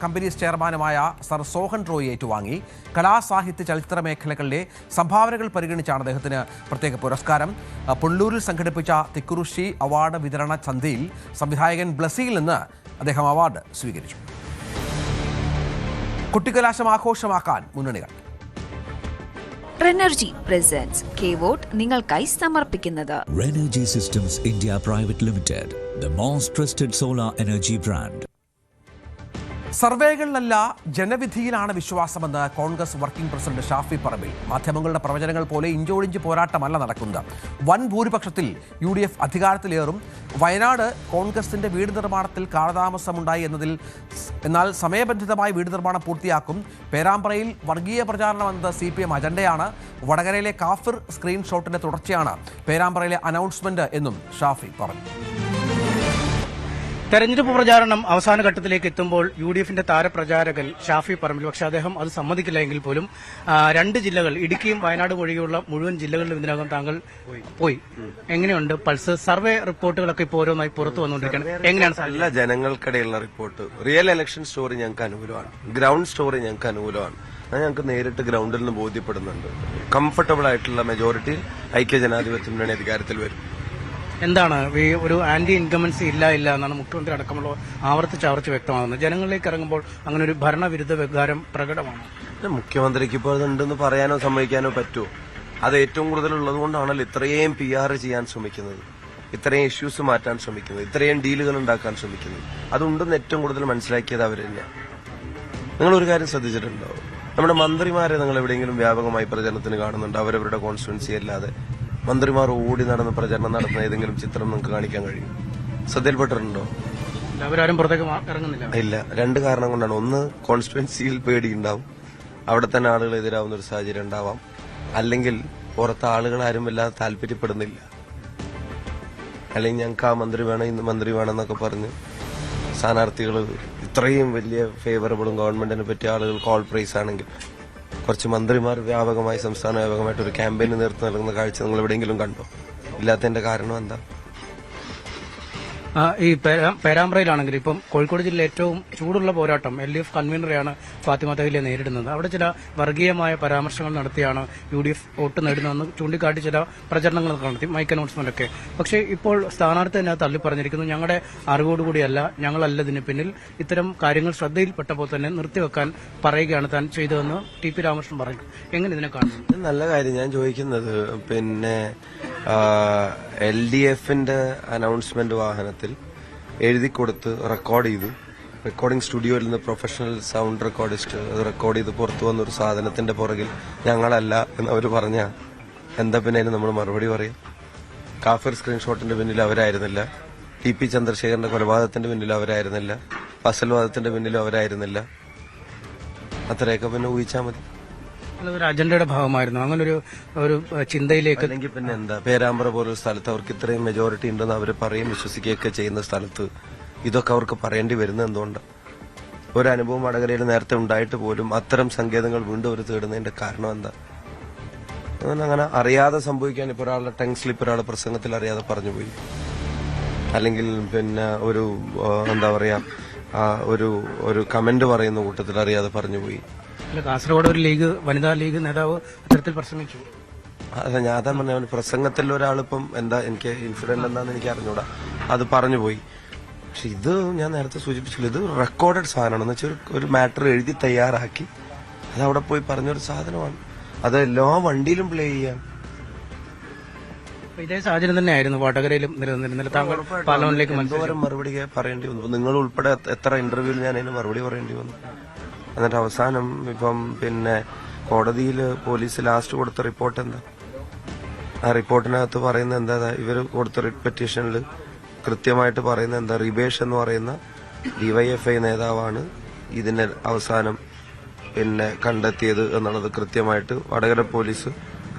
കമ്പനീസ് ചെയർമാനുമായ സർ സോഹൻ റോയ് ഏറ്റുവാങ്ങി. കലാസാഹിത്യ ചലച്ചിത്ര മേഖലകളിലെ സംഭാവനകൾ പരിഗണിച്ചാണ് അദ്ദേഹത്തിന് പ്രത്യേക പുരസ്കാരം. പുള്ളൂരിൽ സംഘടിപ്പിച്ച തിക്കുറിശ്ശി അവാർഡ് വിതരണ ചന്തയിൽ സംവിധായകൻ ബ്ലസ്സിയിൽ നിന്ന് അദ്ദേഹം അവാർഡ് സ്വീകരിച്ചു. കുട്ടിക്കലാശം ആഘോഷമാക്കാൻ മുന്നണികൾ.
റെനർജി പ്രസൻസ് K-Vote നിങ്ങൾക്കായി സമർപ്പിക്കുന്നത്
Renergy Systems India Private Limited, the most trusted solar energy brand.
സർവേകളിലല്ല ജനവിധിയിലാണ് വിശ്വാസമെന്ന് Congress working president Shafi Parambil. മാധ്യമങ്ങളുടെ പ്രവചനങ്ങൾ പോലെ ഇഞ്ചോടിഞ്ച് പോരാട്ടമല്ല നടക്കുന്നത്. വൻ ഭൂരിപക്ഷത്തിൽ UDF അധികാരത്തിലേറും. വയനാട് കോൺഗ്രസിന്റെ വീട് നിർമ്മാണത്തിൽ കാലതാമസമുണ്ടായി എന്നാൽ സമയബന്ധിതമായി വീട് നിർമ്മാണം പൂർത്തിയാക്കും. പേരാമ്പ്രയിൽ വർഗീയ പ്രചാരണം എന്നത് CPM അജണ്ടയാണ്. വടകരയിലെ കാഫിർ സ്ക്രീൻഷോട്ടിന്റെ തുടർച്ചയാണ് പേരാമ്പ്രയിലെ അനൗൺസ്മെന്റ് എന്നും ഷാഫി പറഞ്ഞു.
തെരഞ്ഞെടുപ്പ് പ്രചാരണം അവസാന ഘട്ടത്തിലേക്ക് എത്തുമ്പോൾ UDFന്റെ താരപ്രചാരകൻ ഷാഫി പറമ്പിൽ, പക്ഷെ അദ്ദേഹം അത് സമ്മതിക്കില്ല എങ്കിൽ പോലും 2 ജില്ലകൾ ഇടുക്കിയും വയനാട് ഒഴികെയുള്ള മുഴുവൻ ജില്ലകളിലും ഇതിനകം താങ്കൾ പോയി. എങ്ങനെയുണ്ട് പൾസ്? സർവേ റിപ്പോർട്ടുകളൊക്കെ ഇപ്പോൾ ഓരോന്നായി പുറത്തു വന്നുകൊണ്ടിരിക്കുകയാണ്. എങ്ങനെയാണ്
എല്ലാ ജനങ്ങൾക്കിടയിലുള്ള റിപ്പോർട്ട്? റിയൽ ഇലക്ഷൻ സ്റ്റോറി ഞങ്ങൾക്ക് അനുകൂലമാണ്. ഗ്രൗണ്ട് സ്റ്റോറി ഞങ്ങൾക്ക് അനുകൂലമാണ്. ഞങ്ങൾക്ക് നേരിട്ട് ഗ്രൗണ്ടിൽ നിന്ന് ബോധ്യപ്പെടുന്നുണ്ട്. കംഫർട്ടബിൾ ആയിട്ടുള്ള മെജോറിറ്റി ഐക്യ ജനാധിപത്യ മുന്നണി അധികാരത്തിൽ വരും.
എന്താണ് ഈ ഒരു ആന്റി ഇൻകമൻസി ഇല്ല എന്നാണ് മുഖ്യമന്ത്രി അടക്കമുള്ള ആവർത്തിച്ച് വ്യക്തമാകുന്നത്. ജനങ്ങളിലേക്ക് ഇറങ്ങുമ്പോൾ അങ്ങനെ ഒരു ഭരണവിരുദ്ധ വികാരം പ്രകടമാണ്.
മുഖ്യമന്ത്രിക്ക് ഇപ്പോൾ അതുണ്ടെന്ന് പറയാനോ സമ്മതിക്കാനോ പറ്റുമോ? അത് ഏറ്റവും കൂടുതൽ ഉള്ളത് കൊണ്ടാണല്ലോ ഇത്രയും PR ചെയ്യാൻ ശ്രമിക്കുന്നത്, ഇത്രയും ഇഷ്യൂസ് മാറ്റാൻ ശ്രമിക്കുന്നത്, ഇത്രയും ഡീലുകൾ ഉണ്ടാക്കാൻ ശ്രമിക്കുന്നത്. അതുണ്ടെന്ന് ഏറ്റവും കൂടുതൽ മനസ്സിലാക്കിയത് അവർ തന്നെയാണ്. നിങ്ങളൊരു കാര്യം ശ്രദ്ധിച്ചിട്ടുണ്ടോ? നമ്മുടെ മന്ത്രിമാരെ നിങ്ങൾ എവിടെയെങ്കിലും വ്യാപകമായി പ്രചരണത്തിന് കാണുന്നുണ്ട്? അവരവരുടെ കോൺസ്റ്റിറ്റ്യുവൻസി അല്ലാതെ മന്ത്രിമാർ ഓടി നടന്ന് പ്രചരണം നടത്തുന്ന ഏതെങ്കിലും ചിത്രം നിങ്ങൾക്ക് കാണിക്കാൻ കഴിയും? ശ്രദ്ധയിൽപ്പെട്ടിട്ടുണ്ടോ?
അവരാരും പുറത്തേക്ക് ഇറങ്ങുന്നില്ല.
ഇല്ല. 2 കാരണം കൊണ്ടാണ്. ഒന്ന്, കോൺസ്റ്റിറ്റ്യുവൻസിയിൽ പേടിയുണ്ടാവും, അവിടെ തന്നെ ആളുകൾ എതിരാവുന്ന ഒരു സാഹചര്യം ഉണ്ടാവാം. അല്ലെങ്കിൽ പുറത്ത് ആളുകൾ ആരും വല്ലാതെ താല്പര്യപ്പെടുന്നില്ല. അല്ലെങ്കിൽ ഞങ്ങൾക്ക് ആ മന്ത്രി വേണം, ഇന്ന് മന്ത്രി വേണം എന്നൊക്കെ പറഞ്ഞ് സ്ഥാനാർത്ഥികൾ ഇത്രയും വലിയ ഫേവറബിളും ഗവൺമെന്റിനെ പറ്റിയ ആളുകൾ കോൾ പ്രൈസ് ആണെങ്കിൽ കുറച്ച് മന്ത്രിമാർ വ്യാപകമായി സംസ്ഥാന വ്യാപകമായിട്ട് ഒരു ക്യാമ്പയിന് നേതൃത്വം നൽകുന്ന കാഴ്ച നിങ്ങൾ എവിടെയെങ്കിലും കണ്ടോ? ഇല്ലാത്തതിന്റെ കാരണം എന്താ?
ഈ പേരാമ്പ്രയിലാണെങ്കിൽ ഇപ്പം കോഴിക്കോട് ജില്ലയിൽ ഏറ്റവും ചൂടുള്ള പോരാട്ടം LDF കൺവീനറെയാണ് ഫാത്തിമ തഹ്ലിയ നേരിടുന്നത്. അവിടെ ചില വർഗീയമായ പരാമർശങ്ങൾ നടത്തിയാണ് UDF വോട്ട് നേടുന്നതെന്ന് ചൂണ്ടിക്കാട്ടി ചില പ്രചരണങ്ങൾ നടത്തി, മൈക്ക് അനൗൺസ്മെന്റ് ഒക്കെ. പക്ഷേ ഇപ്പോൾ സ്ഥാനാർത്ഥി തന്നെ തള്ളി പറഞ്ഞിരിക്കുന്നു, ഞങ്ങളുടെ അറിവോടുകൂടിയല്ല, ഞങ്ങളല്ല ഇതിന് പിന്നിൽ, ഇത്തരം കാര്യങ്ങൾ ശ്രദ്ധയിൽപ്പെട്ടപ്പോൾ തന്നെ നിർത്തിവെക്കാൻ പറയുകയാണ് താൻ ചെയ്തതെന്ന് TP രാമകൃഷ്ണൻ പറഞ്ഞു. എങ്ങനെ ഇതിനെ കാണുന്നു?
നല്ല കാര്യം. ഞാൻ ചോദിക്കുന്നത്, പിന്നെ LDFന്റെ അനൗൺസ്മെന്റ് വാഹനത്തിൽ എഴുതി കൊടുത്ത് റെക്കോർഡ് ചെയ്തു, റെക്കോർഡിംഗ് സ്റ്റുഡിയോയിൽ നിന്ന് പ്രൊഫഷണൽ സൗണ്ട് റെക്കോർഡിസ്റ്റ് അത് റെക്കോർഡ് ചെയ്ത് പുറത്തു വന്നൊരു സാധനത്തിന്റെ പുറകിൽ ഞങ്ങളല്ല എന്നവർ പറഞ്ഞ എന്താ പിന്നെ അതിന് നമ്മൾ മറുപടി പറയും? കാഫിർ സ്ക്രീൻഷോട്ടിന്റെ പിന്നിൽ അവരായിരുന്നില്ല, TP ചന്ദ്രശേഖരന്റെ കൊലപാതകത്തിന്റെ പിന്നിൽ അവരായിരുന്നില്ല, ഫസൽവാദത്തിന്റെ പിന്നിലും അവരായിരുന്നില്ല. അത്രയൊക്കെ പിന്നെ ഊഹിച്ചാൽ മതി.
അതൊരു അജണ്ടയുടെ ഭാഗമായിരുന്നു. അങ്ങനെ ഒരു ചിന്തയിലേക്ക്.
അല്ലെങ്കിൽ പിന്നെ എന്താ, പേരാമ്പ്ര പോലൊരു സ്ഥലത്ത് അവർക്ക് ഇത്രയും മെജോറിറ്റി ഉണ്ടെന്ന് അവർ പറയും വിശ്വസിക്കുകയൊക്കെ ചെയ്യുന്ന സ്ഥലത്ത് ഇതൊക്കെ അവർക്ക് പറയേണ്ടി വരുന്നത് എന്തുകൊണ്ടാണ്? ഒരു അനുഭവം വടകരയിൽ നേരത്തെ ഉണ്ടായിട്ട് പോലും അത്തരം സങ്കേതങ്ങൾ വീണ്ടും അവർ തേടുന്നതിന്റെ കാരണം എന്താ? അങ്ങനെ അറിയാതെ സംഭവിക്കാൻ ഇപ്പോൾ ഒരാളുടെ ടങ് സ്ലിപ്പ് ഒരാളുടെ പ്രസംഗത്തിൽ അറിയാതെ പറഞ്ഞു പോയി, അല്ലെങ്കിൽ പിന്നെ ഒരു എന്താ പറയാ ഒരു കമന്റ് പറയുന്ന കൂട്ടത്തിൽ അറിയാതെ പറഞ്ഞു പോയി.
കാസർഗോഡ് ഒരു ലീഗ് വനിതാ ലീഗ് നേതാവ് അത്തരത്തിൽ പ്രസംഗിച്ചു.
അതെ, ഞാൻ അതാ പറഞ്ഞ പ്രസംഗത്തിൽ ഒരാളിപ്പം എന്താ, എനിക്ക് ഇൻസിഡന്റ് എന്താണെന്ന് എനിക്ക് അറിഞ്ഞൂടാ, അത് പറഞ്ഞു പോയി. പക്ഷെ ഇത് ഞാൻ നേരത്തെ സൂചിപ്പിച്ചില്ല, ഇത് റെക്കോർഡഡ് സാധനമാണ്. എന്ന് വെച്ചാൽ ഒരു മാറ്റർ എഴുതി തയ്യാറാക്കി അത് അവിടെ പോയി പറഞ്ഞൊരു സാധനമാണ്. അത് എല്ലാ വണ്ടിയിലും പ്ലേ ചെയ്യാൻ.
ഇതേ സാഹചര്യം തന്നെയായിരുന്നു വടകരയിലും നിലനിന്നിരുന്നില്ല. താങ്കൾ പാർലമെന്റിലേക്ക്
മറുപടി പറയേണ്ടി വന്നു. നിങ്ങൾ ഉൾപ്പെടെ എത്ര ഇന്റർവ്യൂവിൽ ഞാൻ അതിന് മറുപടി പറയേണ്ടി വന്നു. എന്നിട്ട് അവസാനം ഇപ്പം പിന്നെ കോടതിയിൽ പോലീസ് ലാസ്റ്റ് കൊടുത്ത റിപ്പോർട്ട് എന്താ? ആ റിപ്പോർട്ടിനകത്ത് പറയുന്നത് എന്താ? ഇവർ കൊടുത്ത റിട്ട് പെറ്റീഷനിൽ കൃത്യമായിട്ട് പറയുന്നത് എന്താ? റിബേഷ് എന്ന് പറയുന്ന ഡിവൈഎഫ്ഐ നേതാവാണ് ഇതിനെ അവസാനം പിന്നെ കണ്ടെത്തിയത് എന്നുള്ളത് കൃത്യമായിട്ട് വടകര പോലീസ്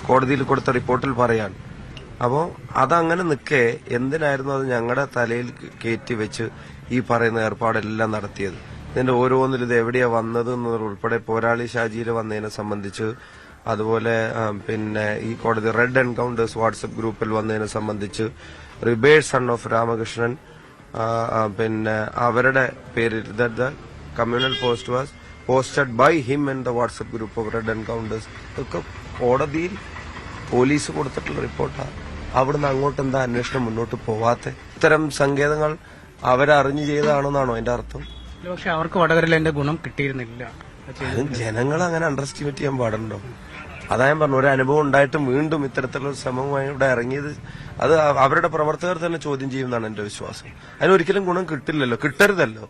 കോടതിയിൽ കൊടുത്ത റിപ്പോർട്ടിൽ പറയാണ്. അപ്പോൾ അതങ്ങനെ നിൽക്കെ എന്തിനായിരുന്നു അത് ഞങ്ങളുടെ തലയിൽ കയറ്റി വെച്ച് ഈ പറയുന്ന ഏർപ്പാടെല്ലാം നടത്തിയത്? ഇതിന്റെ ഓരോന്നിലും ഇത് എവിടെയാ വന്നത് എന്നതുൾപ്പെടെ പോരാളി ഷാജിയിൽ വന്നതിനെ സംബന്ധിച്ച്, അതുപോലെ പിന്നെ ഈ കോടതി റെഡ് എൻകൗണ്ടേഴ്സ് വാട്സപ്പ് ഗ്രൂപ്പിൽ വന്നതിനെ സംബന്ധിച്ച്, റിബേഷ് സൺ ഓഫ് രാമകൃഷ്ണൻ പിന്നെ അവരുടെ പേരിൽ communal post was posted by him in the WhatsApp group of red encounters. ഇതൊക്കെ കോടതിയിൽ പോലീസ് കൊടുത്തിട്ടുള്ള റിപ്പോർട്ടാണ്. അവിടുന്ന് അങ്ങോട്ട് എന്താ അന്വേഷണം മുന്നോട്ട് പോവാത്ത? ഇത്തരം സങ്കേതങ്ങൾ അവരറിഞ്ഞു ചെയ്തതാണെന്നാണോ അതിന്റെ അർത്ഥം?
പക്ഷെ അവർക്ക് വടകരയിൽ എന്റെ ഗുണം കിട്ടിയിരുന്നില്ല.
ജനങ്ങൾ അങ്ങനെ അണ്ടർ എസ്റ്റിമേറ്റ് ചെയ്യാൻ പാടുണ്ടോ? അതാ ഞാൻ പറഞ്ഞു, ഒരു അനുഭവം ഉണ്ടായിട്ടും വീണ്ടും ഇത്തരത്തിലുള്ള ശ്രമവുമായി ഇവിടെ ഇറങ്ങിയത് അത് അവരുടെ പ്രവർത്തകർ തന്നെ ചോദ്യം ചെയ്യുമെന്നാണ് എന്റെ വിശ്വാസം. അതിനൊരിക്കലും ഗുണം കിട്ടില്ലല്ലോ, കിട്ടരുതല്ലോ.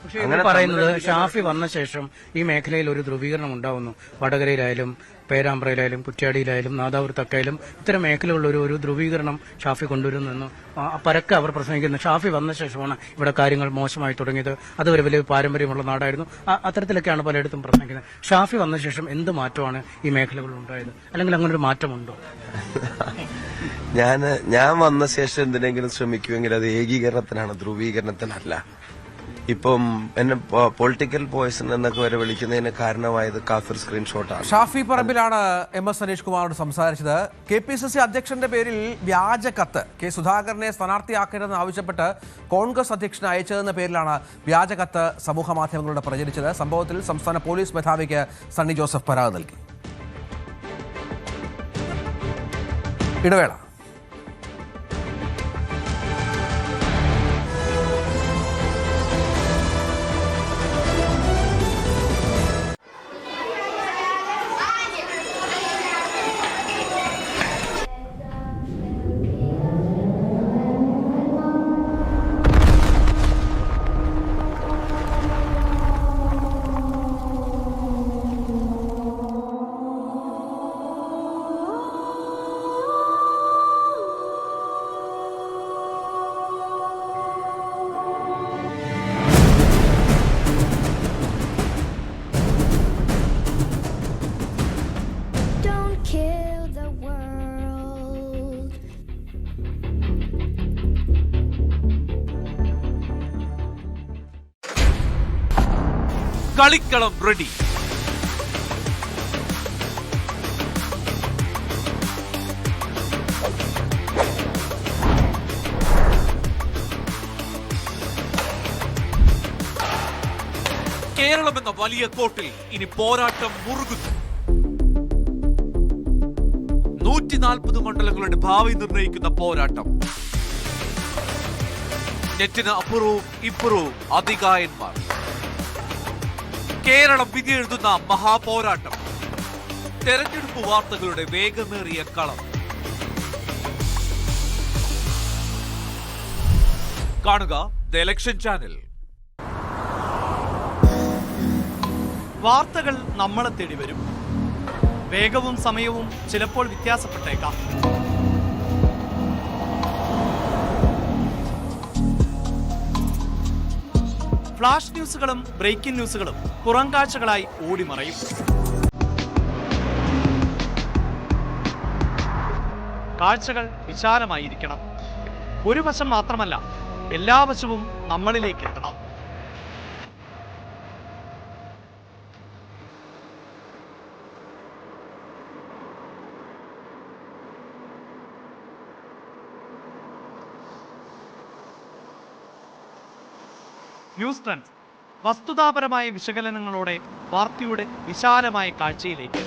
പക്ഷേ അങ്ങനെ പറയുന്നത് ഷാഫി വന്ന ശേഷം ഈ മേഖലയിൽ ഒരു ധ്രുവീകരണം ഉണ്ടാവുന്നു. വടകരയിലായാലും പേരാമ്പ്രയിലായാലും കുറ്റ്യാടിയിലായാലും നാദാപുരത്തൊക്കെയായാലും ഇത്തരം മേഖലകളിൽ ഒരു ധ്രുവീകരണം ഷാഫി കൊണ്ടുവരുന്നെന്ന് പരക്കെ അവർ പ്രസംഗിക്കുന്നു. ഷാഫി വന്ന ശേഷമാണ് ഇവിടെ കാര്യങ്ങൾ മോശമായി തുടങ്ങിയത്, അതൊരു വലിയ പാരമ്പര്യമുള്ള നാടായിരുന്നു, അത്തരത്തിലൊക്കെയാണ് പലയിടത്തും പ്രസംഗിക്കുന്നത്. ഷാഫി വന്ന ശേഷം എന്ത് മാറ്റമാണ് ഈ മേഖലകളിൽ ഉണ്ടായത്, അല്ലെങ്കിൽ അങ്ങനെ ഒരു മാറ്റമുണ്ടോ?
ഞാൻ വന്ന ശേഷം എന്തിനെങ്കിലും ശ്രമിക്കുമെങ്കിൽ അത് ഏകീകരണത്തിനാണ്, ധ്രുവീകരണത്തിനല്ല. ഇപ്പം എന്നെ പൊളിറ്റിക്കൽ പോയിസൺ എന്നൊക്കെ വരെ വിളിക്കുന്നതിന് കാരണമായത് കാഫിർ സ്ക്രീൻഷോട്ടാണ്.
ഷാഫി പറമ്പിലാണ് MS സനീഷ് കുമാറോട് സംസാരിച്ചത്. KPCC അധ്യക്ഷന്റെ പേരിൽ വ്യാജ കത്ത് കെ സുധാകരനെ സ്ഥാനാർത്ഥിയാക്കരുതെന്ന് ആവശ്യപ്പെട്ട് കോൺഗ്രസ് അധ്യക്ഷന് അയച്ചതെന്ന പേരിലാണ് വ്യാജ കത്ത് സമൂഹ മാധ്യമങ്ങളിലൂടെ പ്രചരിച്ചത്. സംഭവത്തിൽ സംസ്ഥാന പോലീസ് മേധാവിക്ക് സണ്ണി ജോസഫ് പരാതി നൽകി. ഇടവേള.
കളിക്കളം റെഡി. കേരളം എന്ന വലിയ കോട്ടിൽ ഇനി പോരാട്ടം മുറുകുന്നു. 140 മണ്ഡലങ്ങളുടെ ഭാവി നിർണയിക്കുന്ന പോരാട്ടം. നെറ്റിന് അപ്പുറവും ഇപ്പുറവും അതികായന്മാർ. കേരളം വിധിയെഴുതുന്ന മഹാപോരാട്ടം. തെരഞ്ഞെടുപ്പ് വാർത്തകളുടെ വേഗമേറിയ കളം. കാണുക ദ ഇലക്ഷൻ ചാനൽ.
വാർത്തകൾ നമ്മളെ തേടി വരും. വേഗവും സമയവും ചിലപ്പോൾ വ്യത്യാസപ്പെട്ടേക്കാം. ഫ്ലാഷ് ന്യൂസുകളും ബ്രേക്കിംഗ് ന്യൂസുകളും പുറംകാഴ്ചകളായി ഓടിമറയും. കാഴ്ചകൾ വിശാലമായിരിക്കണം. ഒരു വശം മാത്രമല്ല, എല്ലാ വശവും നമ്മളിലേക്ക് എത്തണം. ന്യൂസ് ട്രെൻഡ്സ് വസ്തുതാപരമായ വിശകലനങ്ങളോടെ വാർത്തയുടെ വിശാലമായ കാഴ്ചയിലേക്ക്.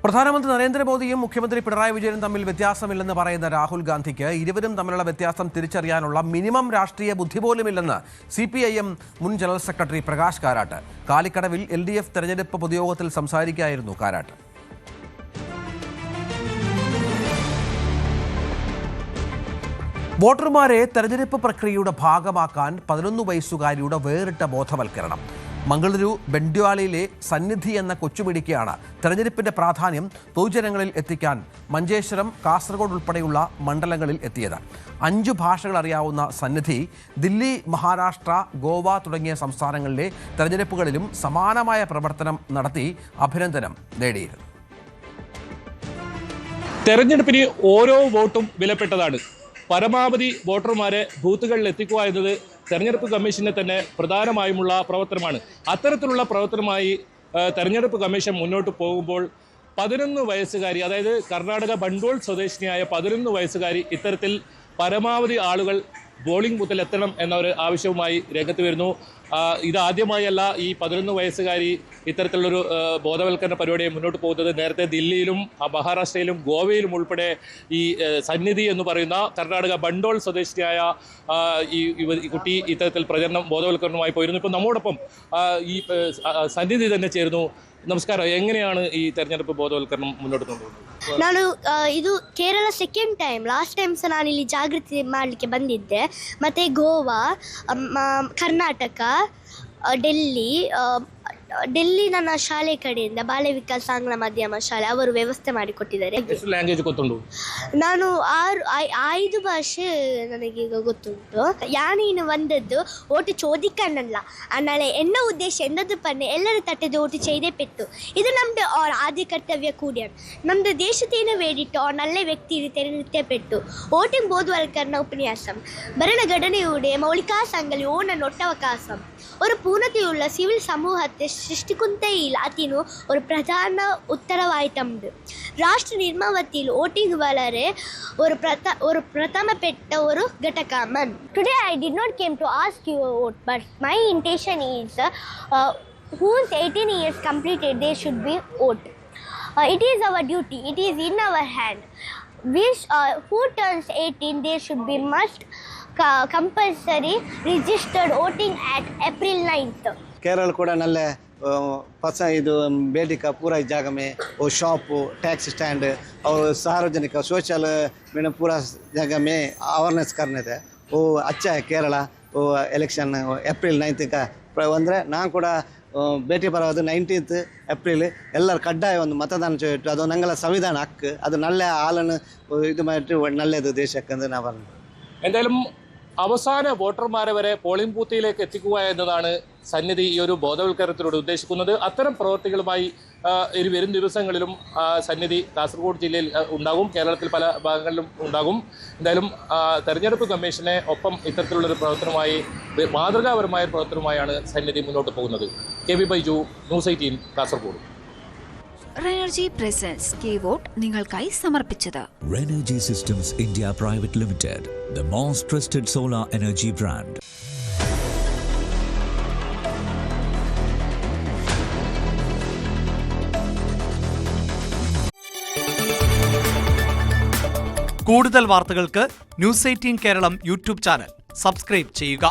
പ്രധാനമന്ത്രി നരേന്ദ്രമോദിയും മുഖ്യമന്ത്രി പിണറായി വിജയനും തമ്മിൽ വ്യത്യാസമില്ലെന്ന് പറയുന്ന രാഹുൽ ഗാന്ധിക്ക് ഇരുവരും തമ്മിലുള്ള വ്യത്യാസം തിരിച്ചറിയാനുള്ള മിനിമം രാഷ്ട്രീയ ബുദ്ധി പോലുമില്ലെന്ന് CPIM മുൻ ജനറൽ സെക്രട്ടറി പ്രകാശ് കാരാട്ട്. കാലിക്കടവിൽ LDF തെരഞ്ഞെടുപ്പ് പൊതുയോഗത്തിൽ സംസാരിക്കുകയായിരുന്നു കാരാട്ട്. വോട്ടർമാരെ തെരഞ്ഞെടുപ്പ് പ്രക്രിയയുടെ ഭാഗമാക്കാൻ 11 വയസ്സുകാരിയുടെ വേറിട്ട ബോധവൽക്കരണം. മംഗളൂരു ബെൻഡ്വാലയിലെ സന്നിധി എന്ന കൊച്ചുമിടിക്കാണ് തെരഞ്ഞെടുപ്പിന്റെ പ്രാധാന്യം പൊതുജനങ്ങളിൽ എത്തിക്കാൻ മഞ്ചേശ്വരം, കാസർഗോഡ് ഉൾപ്പെടെയുള്ള മണ്ഡലങ്ങളിൽ എത്തിയത്. 5 ഭാഷകൾ അറിയാവുന്ന സന്നിധി ദില്ലി, മഹാരാഷ്ട്ര, ഗോവ തുടങ്ങിയ സംസ്ഥാനങ്ങളിലെ തെരഞ്ഞെടുപ്പുകളിലും സമാനമായ പ്രവർത്തനം നടത്തി അഭിനന്ദനം നേടിയിരുന്നു.
തെരഞ്ഞെടുപ്പിന് ഓരോ വോട്ടും വിലപ്പെട്ടതാണ്. പരമാവധി വോട്ടർമാരെ ബൂത്തുകളിൽ എത്തിക്കുക എന്നത് തെരഞ്ഞെടുപ്പ് കമ്മീഷന്റെ തന്നെ പ്രധാനമായുമുള്ള പ്രവർത്തനമാണ്. അത്തരത്തിലുള്ള പ്രവർത്തനമായി തെരഞ്ഞെടുപ്പ് കമ്മീഷൻ മുന്നോട്ട് പോകുമ്പോൾ 11 വയസ്സുകാരി, അതായത് കർണാടക ബണ്ടോൾ സ്വദേശിനിയായ 11 വയസ്സുകാരി ഇത്തരത്തിൽ പരമാവധി ആളുകൾ പോളിംഗ് ബൂത്തിൽ എത്തണം എന്ന ഒരു ആവശ്യവുമായി രംഗത്ത് വരുന്നു. ഇതാദ്യമായല്ല ഈ 11 വയസ്സുകാരി ഇത്തരത്തിലുള്ളൊരു ബോധവൽക്കരണ പരിപാടിയെ മുന്നോട്ട് പോകുന്നത്. നേരത്തെ ദില്ലിയിലും മഹാരാഷ്ട്രയിലും ഗോവയിലും ഉൾപ്പെടെ ഈ സന്നിധി എന്ന് പറയുന്ന കർണാടക ബണ്ടോൾ സ്വദേശിയായ ഈ കുട്ടി ഇത്തരത്തിൽ ബോധവൽക്കരണവുമായി പോയിരുന്നു. ഇപ്പോൾ നമ്മോടൊപ്പം ഈ സന്നിധി തന്നെ ചേരുന്നു. ನಮಸ್ಕಾರ. ಎങ്ങനെയാണ് ಈ ತೆರഞ്ഞെടുപ്പ് ബോധവൽക്കരണം മുന്നോട്ട് കൊണ്ടുപോകുന്നത്?
ನಾನು ಇದು Kerala second time. Last time ಸಹ ನಾನು ಇಲ್ಲಿ ಜಾಗೃತಿ ಮಾಡಲಿಕ್ಕೆ ಬಂದಿದ್ದೆ. ಮತ್ತು ಗೋವಾ, ಕರ್ನಾಟಕ, ಡೆಲ್ಲಿ ನನ್ನ ಶಾಲೆ ಕಡೆಯಿಂದ ಬಾಲ್ಯ ವಿಕಾಸ್ ಆಂಗ್ಲ ಮಾಧ್ಯಮ ಶಾಲೆ ಅವರು ವ್ಯವಸ್ಥೆ ಮಾಡಿಕೊಟ್ಟಿದ್ದಾರೆ.
ಎಷ್ಟು ಲ್ಯಾಂಗ್ವೇಜ್ ಗೊತ್ತುಂಟು?
ನಾನು 5 ಭಾಷೆ ನನಗೀಗ ಗೊತ್ತುಂಟು. ಯಾನೀನು വന്നത് വോട്ട് ചോദിക്കാനല്ല, എന്നാലേ എന്ന ഉദ്ദേശം എന്നത് പറഞ്ഞ് എല്ലാവരും തട്ടത് വോട്ട് ചെയ്തേ പറ്റൂ. ഇത് നമ്മുടെ ആദ്യ കർത്തവ്യ കൂടിയാണ്. നമ്മുടെ ദേശത്തിന് വേണ്ടിയിട്ട് നല്ല വ്യക്തിയെ തിരഞ്ഞെടുത്തേ പറ്റൂ. വോട്ടിംഗ് ബോധവൽക്കരണ ഉപന്യാസം ഭരണഘടനയുടെ മൗലികാംശങ്ങളിൽ ഒട്ടവകാശം ഒരു പൂർണ്ണതയുള്ള സിവിൽ സമൂഹത്തെ സൃഷ്ടിക്കുന്നതിൽ അതിന് ഒരു പ്രധാന ഉത്തരവാദിത്തമുണ്ട്. രാഷ്ട്ര നിർമ്മാണത്തിൽ വോട്ടിംഗ് വളരെ ഒരു പ്രധാനപ്പെട്ട ഒരു ഘടകമാണ്. Today I did not came to ask you a vote, but my intention is whose 18 years completed they should be vote. It is our duty. It is in our hand. Who turns 18 they should be must compulsory registered voting at April 9th.
Kerala ಕೂಡ ನಲ್ಲ ಇದು ಬೇಡಿಕ पूरा जगह में वो शॉप, टैक्स स्टैंड और सार्वजनिक सोशल में पूरा जगह में अवेयरनेस करने थे. वो अच्छा है केरला. वो इलेक्शन April 9th का ಅಂದರೆ ನಾನು ಕೂಡ ಭೇಟಿ ಬರೋದು 19th April. ಎಲ್ಲರೂ ಕಡ್ಡಾಯ ಒಂದು ಮತದಾನ ചെയ്തിട്ട് ಅದು ನಂಗಲ ಸಂವಿಧಾನ ಹಕ್ಕು. ಅದು നല്ല ആളನ್ನು ഇത് ಮಾಡಿട്ട് നല്ലത് ദേശಕ್ಕೆ ನಾವು
എന്തായാലും അവസാന വോട്ടർമാരെ വരെ പോളിംഗ് ബൂത്തിലേക്ക് എത്തിക്കുക എന്നതാണ് സന്നിധി ഈ ഒരു ബോധവൽക്കരണത്തിലൂടെ ഉദ്ദേശിക്കുന്നത്. അത്തരം പ്രവൃത്തികളുമായി വരും ദിവസങ്ങളിലും സന്നിധി കാസർഗോഡ് ജില്ലയിൽ ഉണ്ടാകും, കേരളത്തിൽ പല ഭാഗങ്ങളിലും ഉണ്ടാകും. എന്തായാലും തെരഞ്ഞെടുപ്പ് കമ്മീഷനെ ഒപ്പം ഇത്തരത്തിലുള്ളൊരു പ്രവർത്തനമായി, മാതൃകാപരമായ പ്രവർത്തനമായാണ് സന്നിധി മുന്നോട്ട് പോകുന്നത്. KB Baiju, news 18 Kasaragod.
Renergy presents key vote നിങ്ങൾക്കായി സമർപ്പിച്ചത്
Renergy Systems India Private Limited, the most trusted solar energy brand.
കൂടുതൽ വാർത്തകൾക്ക് news 18 Keralam YouTube channel subscribe ചെയ്യുക.